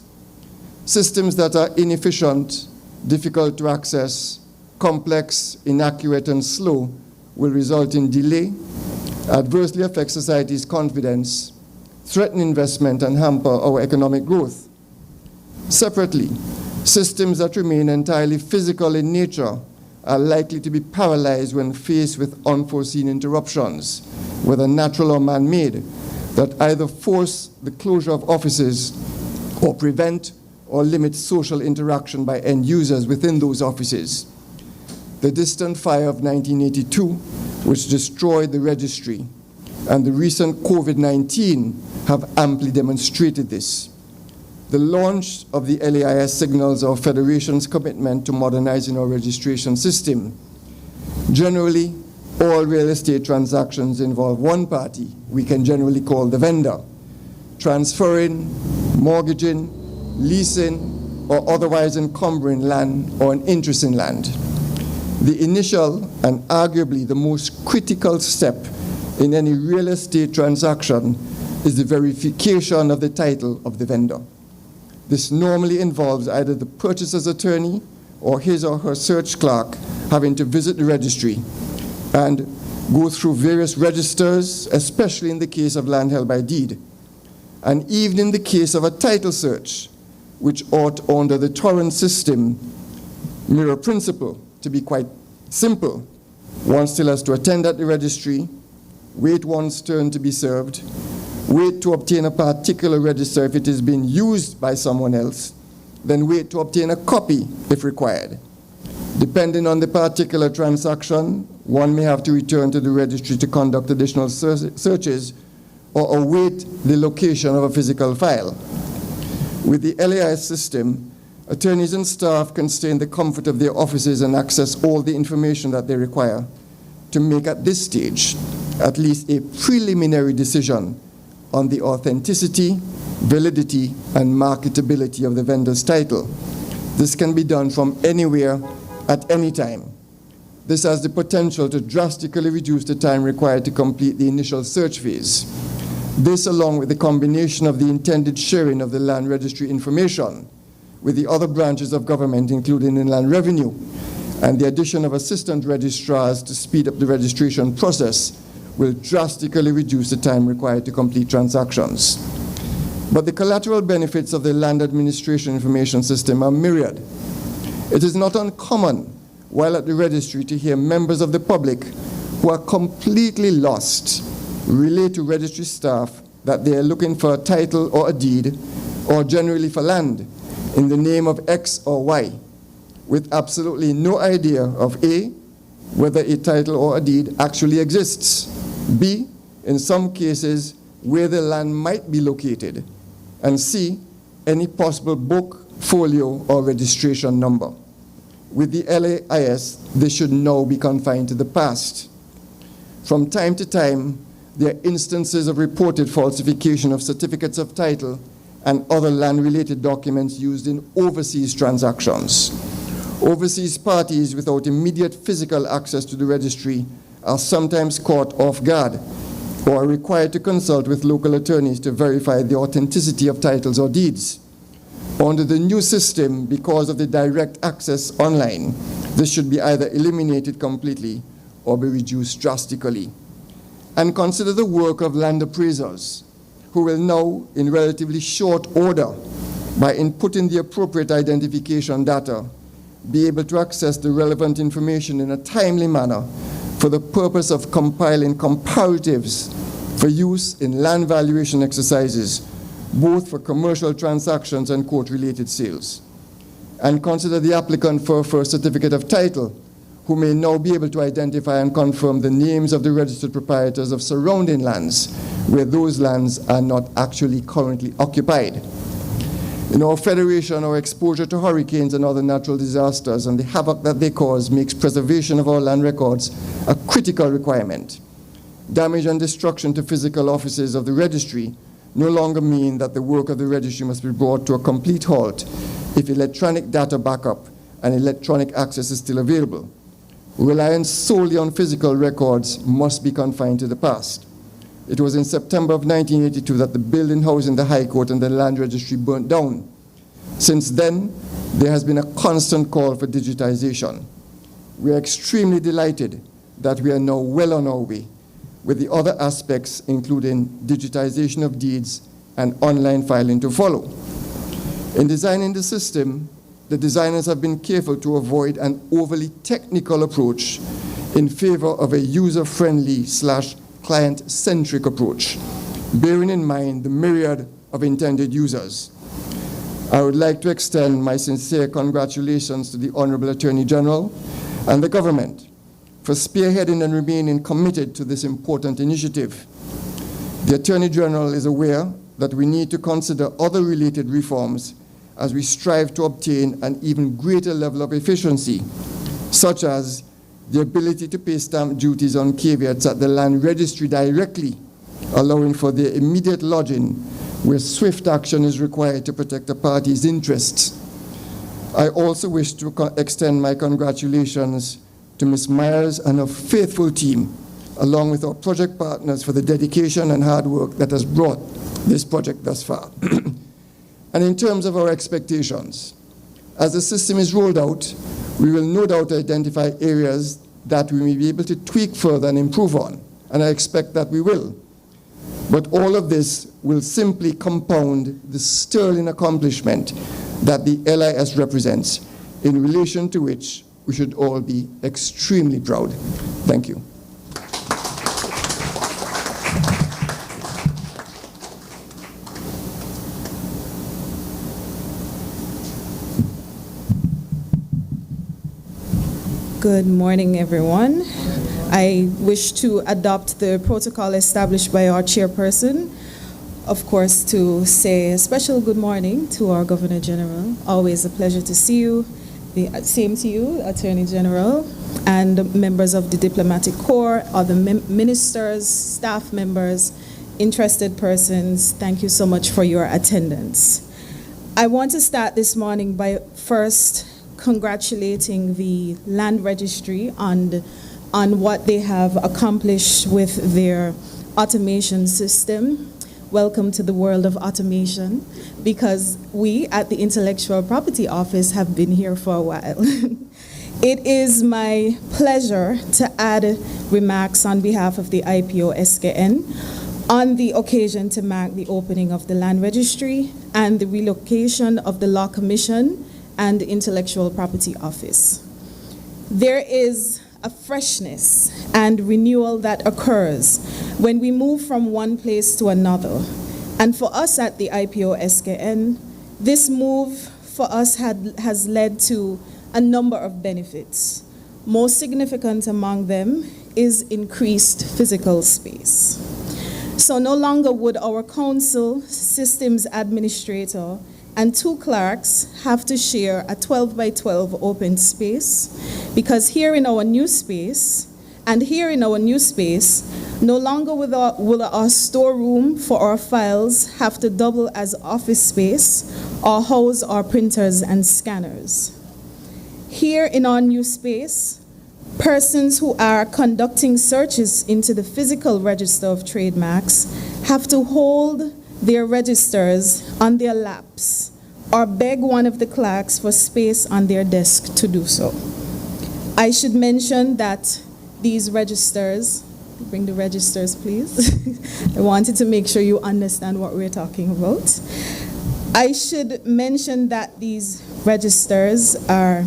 Systems that are inefficient, difficult to access, complex, inaccurate, and slow will result in delay, adversely affect society's confidence, threaten investment, and hamper our economic growth. Separately, systems that remain entirely physical in nature are likely to be paralyzed when faced with unforeseen interruptions, whether natural or man-made, that either force the closure of offices or prevent or limit social interaction by end users within those offices. The distant fire of 1982, which destroyed the registry, and the recent COVID-19 have amply demonstrated this. The launch of the LAIS signals our Federation's commitment to modernizing our registration system. Generally, all real estate transactions involve one party we can generally call the vendor, transferring, mortgaging, leasing, or otherwise encumbering land or an interest in land. The initial and arguably the most critical step in any real estate transaction is the verification of the title of the vendor. This normally involves either the purchaser's attorney or his or her search clerk having to visit the registry and go through various registers, especially in the case of land held by deed. And even in the case of a title search, which ought under the Torrent system mirror principle to be quite simple, one still has to attend at the registry, wait one's turn to be served, wait to obtain a particular register if it is being used by someone else, then wait to obtain a copy if required. Depending on the particular transaction, one may have to return to the registry to conduct additional searches or await the location of a physical file. With the LAIS system, attorneys and staff can stay in the comfort of their offices and access all the information that they require to make at this stage at least a preliminary decision on the authenticity, validity, and marketability of the vendor's title. This can be done from anywhere at any time. This has the potential to drastically reduce the time required to complete the initial search phase. This, along with the combination of the intended sharing of the land registry information with the other branches of government, including Inland Revenue, and the addition of assistant registrars to speed up the registration process, will drastically reduce the time required to complete transactions. But the collateral benefits of the Land Administration Information System are myriad. It is not uncommon, while at the registry, to hear members of the public who are completely lost relate to registry staff that they are looking for a title or a deed, or generally for land, in the name of X or Y, with absolutely no idea of A, whether a title or a deed actually exists, B, in some cases, where the land might be located, and C, any possible book, folio, or registration number. With the LAIS, this should now be confined to the past. From time to time, there are instances of reported falsification of certificates of title and other land-related documents used in overseas transactions. Overseas parties without immediate physical access to the registry are sometimes caught off guard or are required to consult with local attorneys to verify the authenticity of titles or deeds. Under the new system, because of the direct access online, this should be either eliminated completely or be reduced drastically. And consider the work of land appraisers, who will now, in relatively short order, by inputting the appropriate identification data, be able to access the relevant information in a timely manner for the purpose of compiling comparatives for use in land valuation exercises, both for commercial transactions and court-related sales. And consider the applicant for a first certificate of title, who may now be able to identify and confirm the names of the registered proprietors of surrounding lands, where those lands are not actually currently occupied. In our federation, our exposure to hurricanes and other natural disasters and the havoc that they cause makes preservation of our land records a critical requirement. Damage and destruction to physical offices of the registry no longer mean that the work of the registry must be brought to a complete halt if electronic data backup and electronic access is still available. Reliance solely on physical records must be confined to the past. It was in September of 1982 that the building housing the High Court and the Land Registry burnt down. Since then, there has been a constant call for digitization. We are extremely delighted that we are now well on our way, with the other aspects including digitization of deeds and online filing to follow. In designing the system, the designers have been careful to avoid an overly technical approach in favor of a user-friendly / client-centric approach, bearing in mind the myriad of intended users. I would like to extend my sincere congratulations to the Honorable Attorney General and the government for spearheading and remaining committed to this important initiative. The Attorney General is aware that we need to consider other related reforms as we strive to obtain an even greater level of efficiency, such as the ability to pay stamp duties on caveats at the land registry directly, allowing for their immediate lodging where swift action is required to protect a party's interests. I also wish to extend my congratulations to Ms. Myers and her faithful team along with our project partners, for the dedication and hard work that has brought this project thus far. And in terms of our expectations, as the system is rolled out, we will no doubt identify areas that we may be able to tweak further and improve on, and I expect that we will. But all of this will simply compound the sterling accomplishment that the LIS represents, in relation to which we should all be extremely proud. Thank you. Good morning, everyone. I wish to adopt the protocol established by our chairperson, of course, to say a special good morning to our Governor General. Always a pleasure to see you. The same to you, Attorney General, and members of the Diplomatic Corps, other ministers, staff members, interested persons. Thank you so much for your attendance. I want to start this morning by first congratulating the Land Registry on what they have accomplished with their automation system. Welcome to the world of automation, because we at the Intellectual Property Office have been here for a while. It is my pleasure to add remarks on behalf of the IPO-SKN on the occasion to mark the opening of the Land Registry and the relocation of the Law Commission and the Intellectual Property Office. There is a freshness and renewal that occurs when we move from one place to another. And for us at the IPO-SKN, this move for us has led to a number of benefits. Most significant among them is increased physical space. So no longer would our council, systems administrator, and 2 clerks have to share a 12 by 12 open space, because here in our new space, no longer will our storeroom for our files have to double as office space or house our printers and scanners. Here in our new space, persons who are conducting searches into the physical register of trademarks have to hold their registers on their laps or beg one of the clerks for space on their desk to do so. I should mention that these registers, bring the registers please. I wanted to make sure you understand what we're talking about. I should mention that these registers are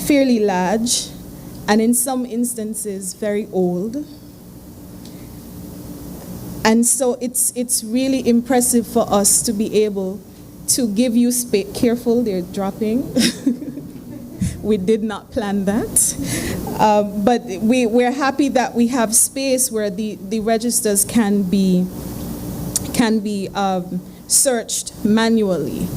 fairly large and in some instances very old. And so it's really impressive for us to be able to give you space. Careful, they're dropping. We did not plan that. But we're happy that we have space where the registers can be searched manually.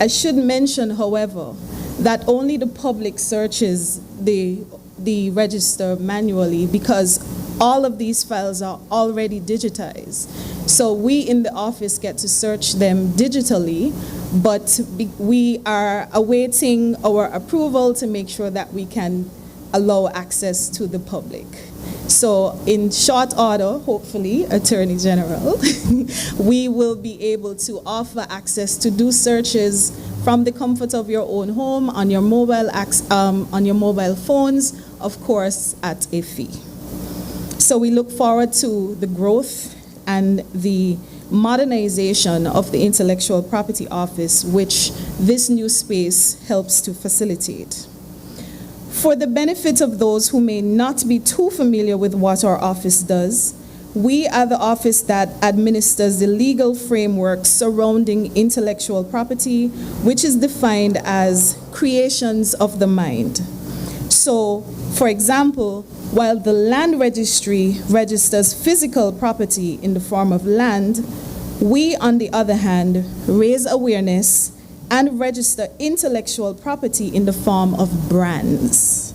I should mention, however, that only the public searches the register manually, because all of these files are already digitized. So we in the office get to search them digitally, but we are awaiting our approval to make sure that we can allow access to the public. So in short order, hopefully, Attorney General, we will be able to offer access to do searches from the comfort of your own home, on your mobile phones, of course, at a fee. So we look forward to the growth and the modernization of the Intellectual Property Office, which this new space helps to facilitate. For the benefit of those who may not be too familiar with what our office does, we are the office that administers the legal framework surrounding intellectual property, which is defined as creations of the mind. So, for example, while the Land Registry registers physical property in the form of land, we, on the other hand, raise awareness and register intellectual property in the form of brands.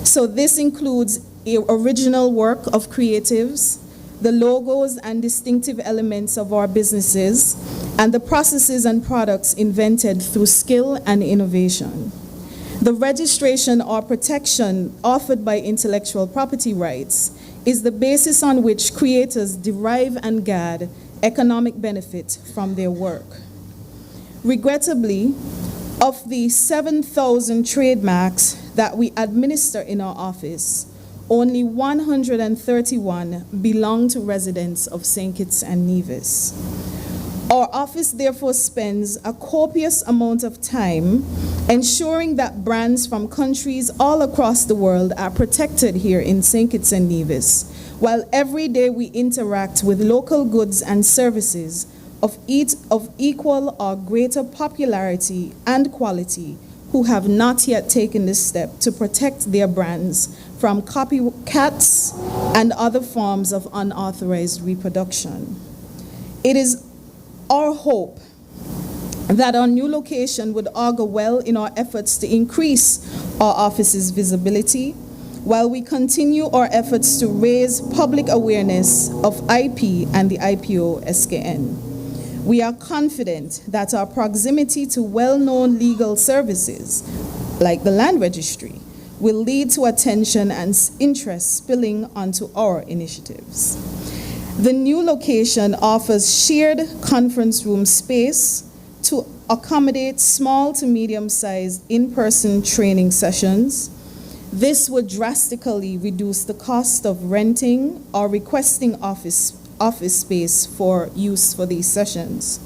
So this includes the original work of creatives, the logos and distinctive elements of our businesses, and the processes and products invented through skill and innovation. The registration or protection offered by intellectual property rights is the basis on which creators derive and gather economic benefit from their work. Regrettably, of the 7,000 trademarks that we administer in our office, only 131 belong to residents of St. Kitts and Nevis. Our office therefore spends a copious amount of time ensuring that brands from countries all across the world are protected here in St. Kitts and Nevis, while every day we interact with local goods and services of equal or greater popularity and quality who have not yet taken this step to protect their brands from copycats and other forms of unauthorized reproduction. It is our hope that our new location would augur well in our efforts to increase our office's visibility while we continue our efforts to raise public awareness of IP and the IPO SKN. We are confident that our proximity to well-known legal services, like the land registry, will lead to attention and interest spilling onto our initiatives. The new location offers shared conference room space to accommodate small to medium-sized in-person training sessions. This would drastically reduce the cost of renting or requesting office space for use for these sessions.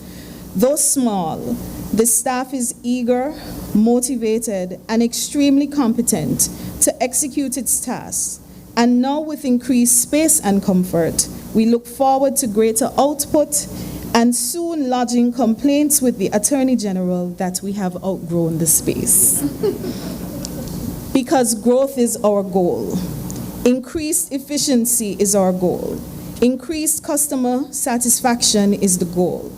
Though small, the staff is eager, motivated, and extremely competent to execute its tasks. And now with increased space and comfort, we look forward to greater output and soon lodging complaints with the Attorney General that we have outgrown the space. Because growth is our goal. Increased efficiency is our goal. Increased customer satisfaction is the goal.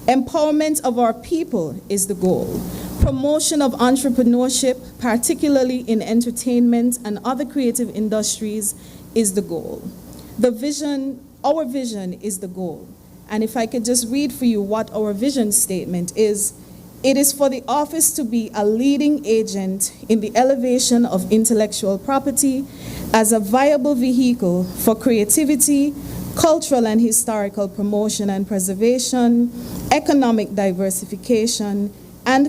Empowerment of our people is the goal. Promotion of entrepreneurship, particularly in entertainment and other creative industries, is the goal. Our vision is the goal. And if I could just read for you what our vision statement is, it is for the office to be a leading agent in the elevation of intellectual property as a viable vehicle for creativity, cultural and historical promotion and preservation, economic diversification, and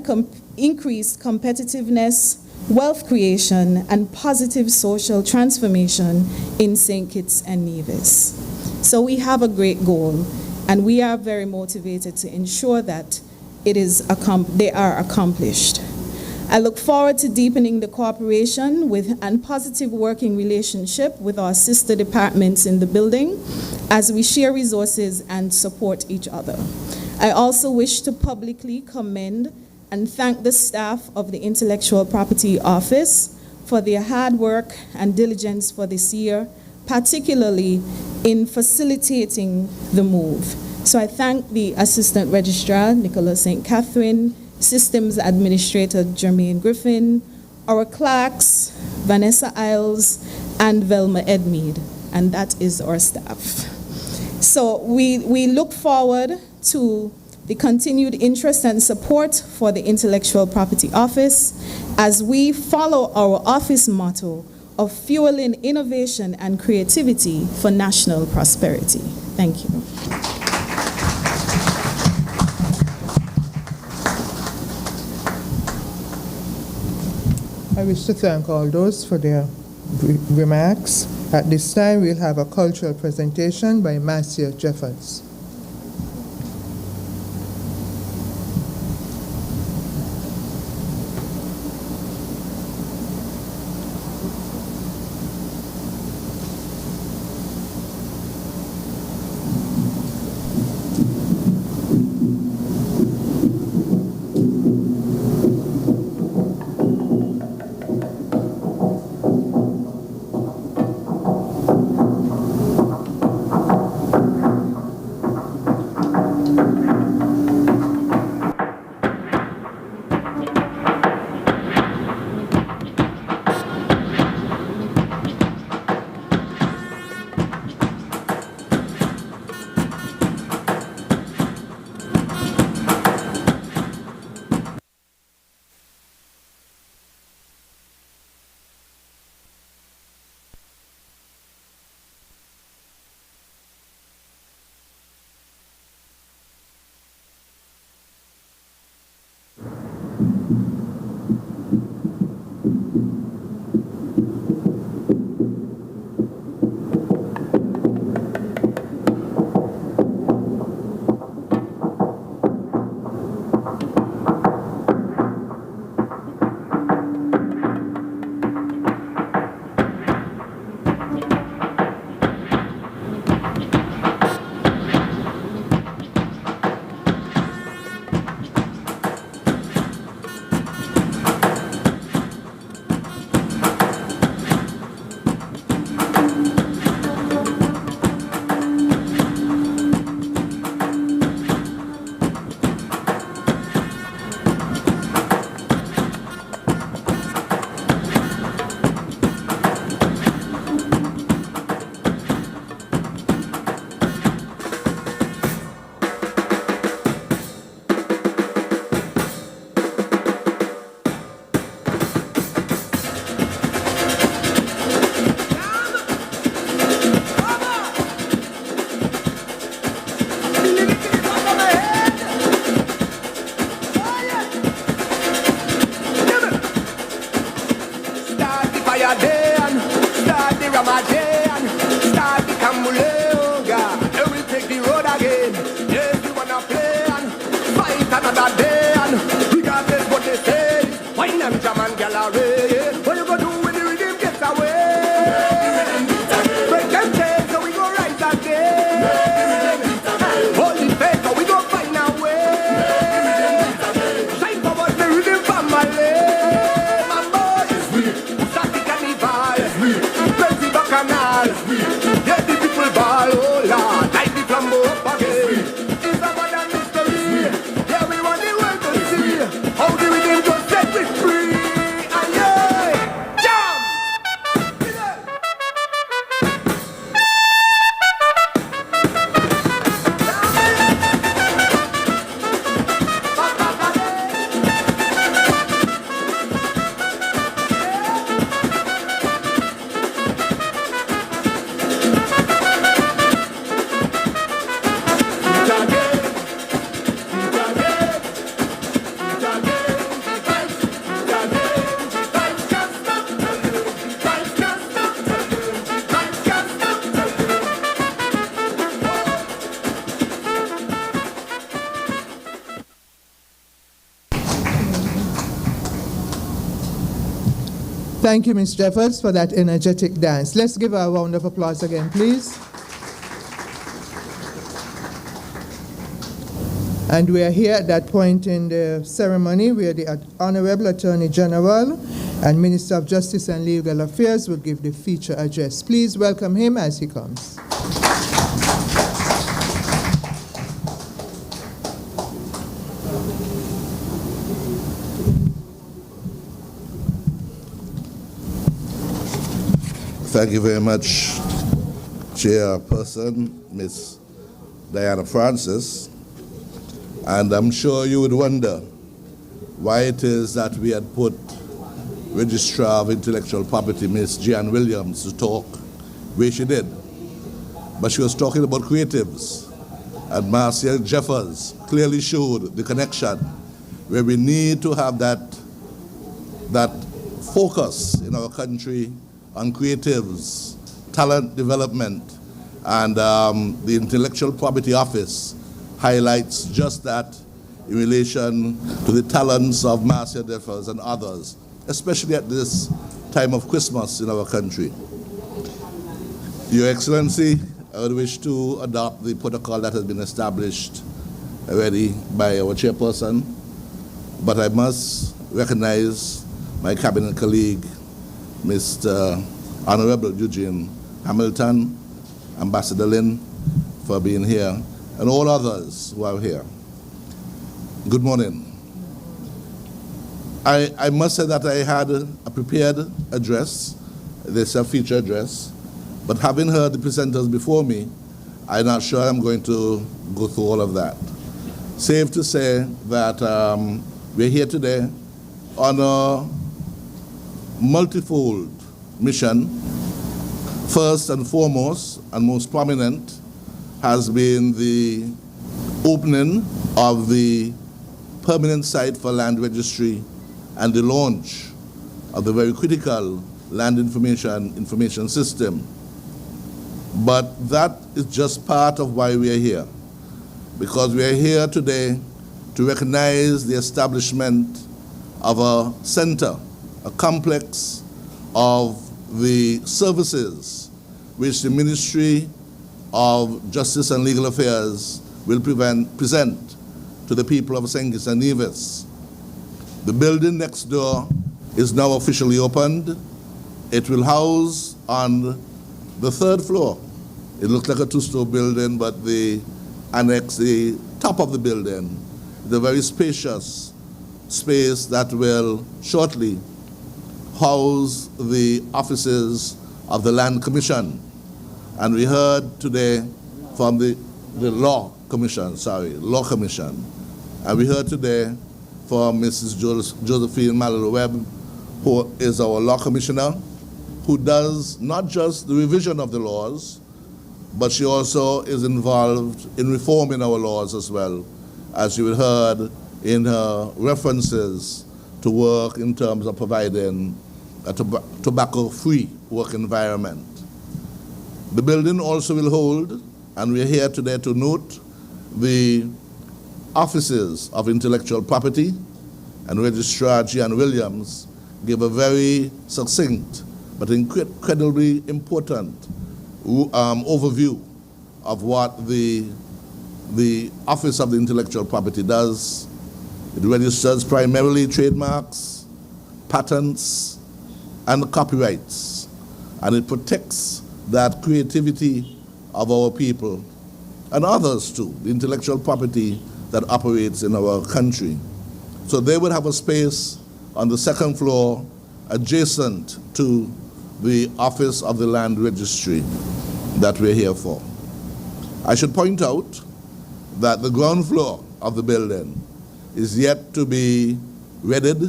increased competitiveness, wealth creation, and positive social transformation in St. Kitts and Nevis. So we have a great goal, and we are very motivated to ensure that they are accomplished. I look forward to deepening the cooperation and positive working relationship with our sister departments in the building as we share resources and support each other. I also wish to publicly commend and thank the staff of the Intellectual Property Office for their hard work and diligence for this year, particularly in facilitating the move. So I thank the Assistant Registrar, Nicola St. Catherine, Systems Administrator, Jermaine Griffin, our clerks, Vanessa Isles, and Velma Edmead, and that is our staff. So we look forward to the continued interest and support for the Intellectual Property Office as we follow our office motto of fueling innovation and creativity for national prosperity. Thank you. I wish to thank all those for their remarks. At this time, we'll have a cultural presentation by Marcia Jeffords. and start the Camulega. They will take the road again. Yes, we wanna play and fight another day. And regardless what they say, wine and jam and gallery. What you gonna do when the rhythm gets away? Break them chains so we go rise again. Hold it faith so we go find our way. Shine forward the rhythm family. My boys, static carnival, crazy bacchanal. Yeah, the people ball, oh Lord, light the flambeau up again. It's a modern mystery. Yeah, we want the world to see how the rhythm just set we free. And yeah, jam! Thank you, Ms. Jeffords, for that energetic dance. Let's give her a round of applause again, please. And we are here at that point in the ceremony where the Honorable Attorney General and Minister of Justice and Legal Affairs will give the feature address. Please welcome him as he comes. Thank you very much, Chairperson, Ms. Diana Francis. And I'm sure you would wonder why it is that we had put Registrar of Intellectual Property, Ms. Jean Williams, to talk where she did. But she was talking about creatives. And Marcia Jeffers clearly showed the connection where we need to have that focus in our country on creatives, talent development, and the Intellectual Property Office highlights just that in relation to the talents of Marcia Jeffers and others, especially at this time of Christmas in our country. Your Excellency, I would wish to adopt the protocol that has been established already by our chairperson, but I must recognize my cabinet colleague, Mr. Honorable Eugene Hamilton, Ambassador Lynn, for being here, and all others who are here. Good morning. I must say that I had a prepared address, this a feature address, but having heard the presenters before me, I'm not sure I'm going to go through all of that. Safe to say that we're here today on a multifold mission. First and foremost, and most prominent, has been the opening of the permanent site for land registry and the launch of the very critical land information system. But that is just part of why we are here, because we are here today to recognize the establishment of a center, a complex of the services which the Ministry of Justice and Legal Affairs will present to the people of St. Kitts and Nevis. The building next door is now officially opened. It will house on the third floor. It looks like a two-story building, but the annex, the top of the building, is a very spacious space that will shortly house the offices of the Land Commission. And we heard today from the Law Commission. And we heard today from Mrs. Josephine Mallory-Webb, who is our Law Commissioner, who does not just the revision of the laws, but she also is involved in reforming our laws as well, as you heard in her references to work in terms of providing a tobacco-free work environment. The building also will hold, and we're here today to note, the offices of intellectual property, and Registrar Gian Williams gave a very succinct but incredibly important overview of what the Office of the Intellectual Property does. It registers primarily trademarks, patents, and copyrights, and it protects that creativity of our people and others too, the intellectual property that operates in our country. So they would have a space on the second floor adjacent to the Office of the Land Registry that we're here for. I should point out that the ground floor of the building is yet to be readied,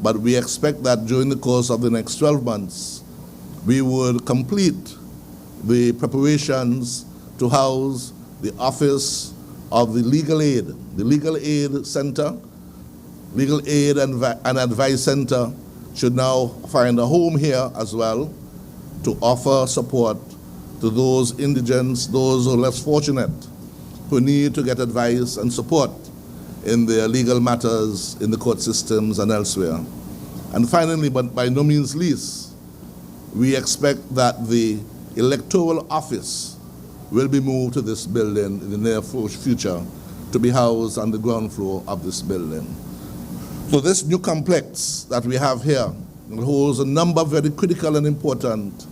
but we expect that during the course of the next 12 months, we would complete the preparations to house the Office of the Legal Aid. The Legal Aid Center, Legal Aid and Advice Center should now find a home here as well to offer support to those indigents, those who are less fortunate, who need to get advice and support in their legal matters in the court systems and elsewhere. And finally, but by no means least, we expect that the electoral office will be moved to this building in the near future to be housed on the ground floor of this building. So this new complex that we have here holds a number of very critical and important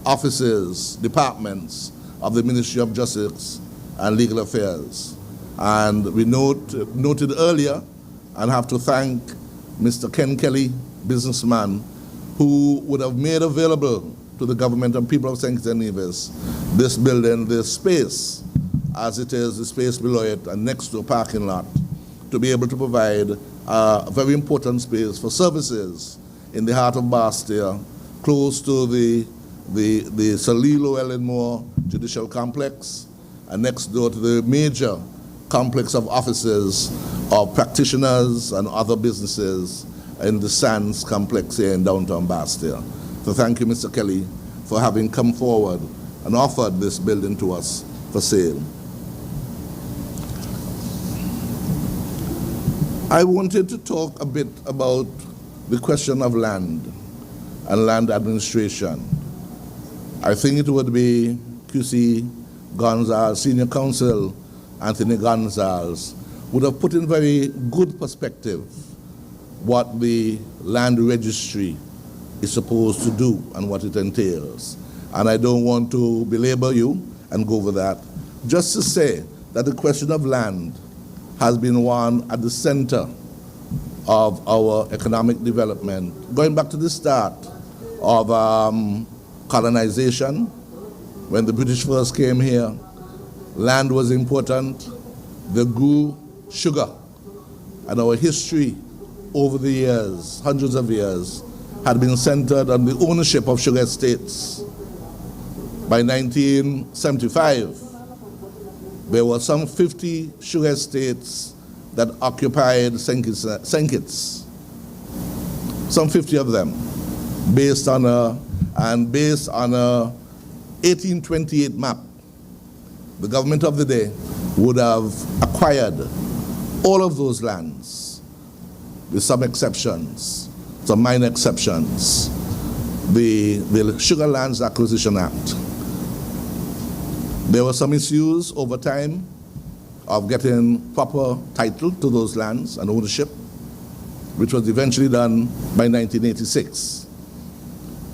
offices, departments of the Ministry of Justice and Legal Affairs. And we noted earlier, and have to thank Mr. Ken Kelly, businessman, who would have made available to the government and people of St. Kitts and Nevis this building, this space, as it is the space below it and next to a parking lot, to be able to provide a very important space for services in the heart of Bastille, close to the Sir Lilo Ellenmore Judicial Complex, and next door to the major complex of offices of practitioners and other businesses in the Sands complex here in downtown Bastille. So thank you, Mr. Kelly, for having come forward and offered this building to us for sale. I wanted to talk a bit about the question of land and land administration. I think it would be QC Gonzalez, Senior Counsel Anthony Gonzalez, would have put in very good perspective what the land registry is supposed to do and what it entails. And I don't want to belabor you and go over that. Just to say that the question of land has been one at the center of our economic development, going back to the start of colonization. When the British first came here, land was important. They grew sugar. And our history over the years, hundreds of years, had been centered on the ownership of sugar estates. By 1975, there were some 50 sugar estates that occupied St. Kitts. Some 50 of them, based on a 1828 map. The government of the day would have acquired all of those lands, with some exceptions, some minor exceptions. The Sugar Lands Acquisition Act. There were some issues over time of getting proper title to those lands and ownership, which was eventually done by 1986.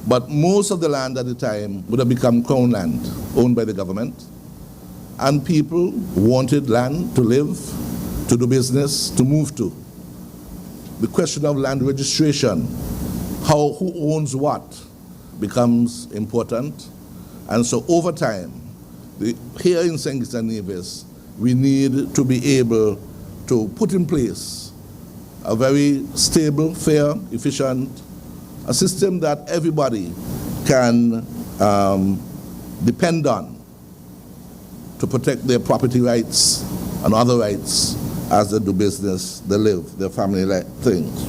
But most of the land at the time would have become crown land, owned by the government, and people wanted land to live, to do business, to move to. The question of land registration, who owns what, becomes important. And so over time, here in St. Kitts and Nevis, we need to be able to put in place a very stable, fair, efficient, a system that everybody can depend on to protect their property rights and other rights as they do business, they live, their family things.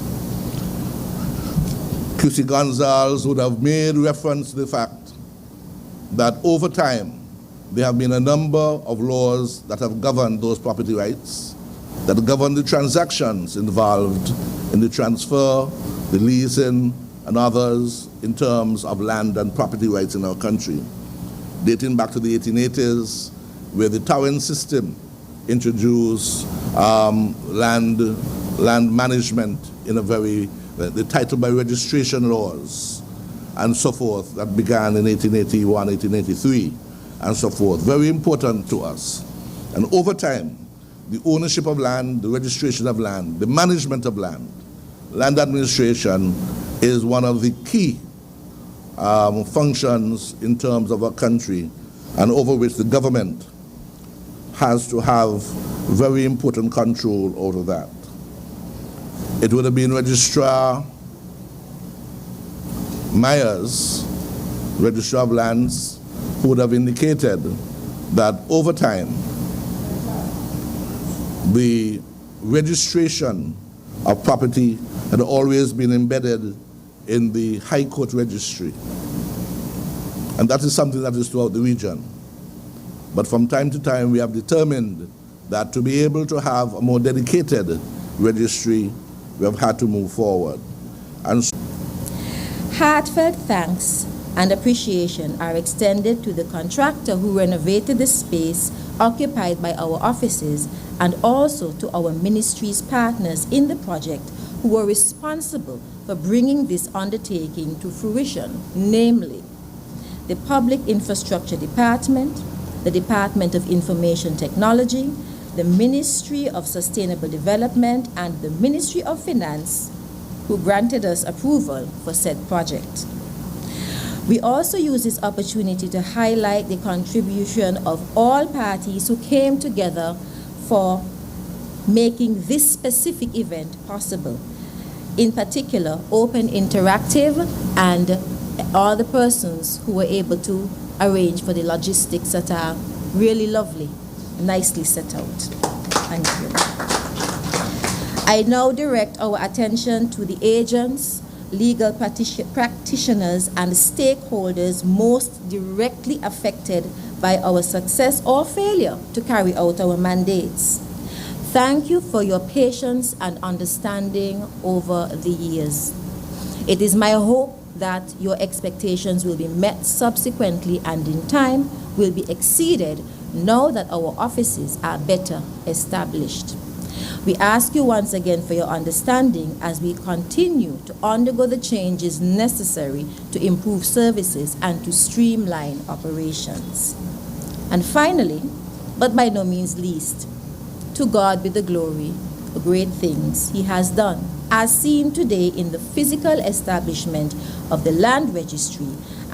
QC Gonzalez would have made reference to the fact that over time, there have been a number of laws that have governed those property rights, that govern the transactions involved in the transfer, the leasing, and others in terms of land and property rights in our country. Dating back to the 1880s, where the Towing system introduced land management in a the title by registration laws and so forth that began in 1881, 1883, and so forth. Very important to us. And over time, the ownership of land, the registration of land, the management of land administration is one of the key functions in terms of our country, and over which the government has to have very important control over that. It would have been Registrar Myers, Registrar of Lands, who would have indicated that over time, the registration of property had always been embedded in the High Court registry. And that is something that is throughout the region. But from time to time, we have determined that to be able to have a more dedicated registry, we have had to move forward. And heartfelt thanks and appreciation are extended to the contractor who renovated the space occupied by our offices, and also to our ministry's partners in the project who were responsible for bringing this undertaking to fruition, namely the Public Infrastructure Department, the Department of Information Technology, the Ministry of Sustainable Development, and the Ministry of Finance, who granted us approval for said project. We also use this opportunity to highlight the contribution of all parties who came together for making this specific event possible. In particular, Open Interactive and all the persons who were able to arrange for the logistics that are really lovely, nicely set out. Thank you. I now direct our attention to the agents, legal practitioners, and stakeholders most directly affected by our success or failure to carry out our mandates. Thank you for your patience and understanding over the years. It is my hope that your expectations will be met subsequently and in time will be exceeded now that our offices are better established. We ask you once again for your understanding as we continue to undergo the changes necessary to improve services and to streamline operations. And finally, but by no means least, to God be the glory for great things He has done, as seen today in the physical establishment of the land registry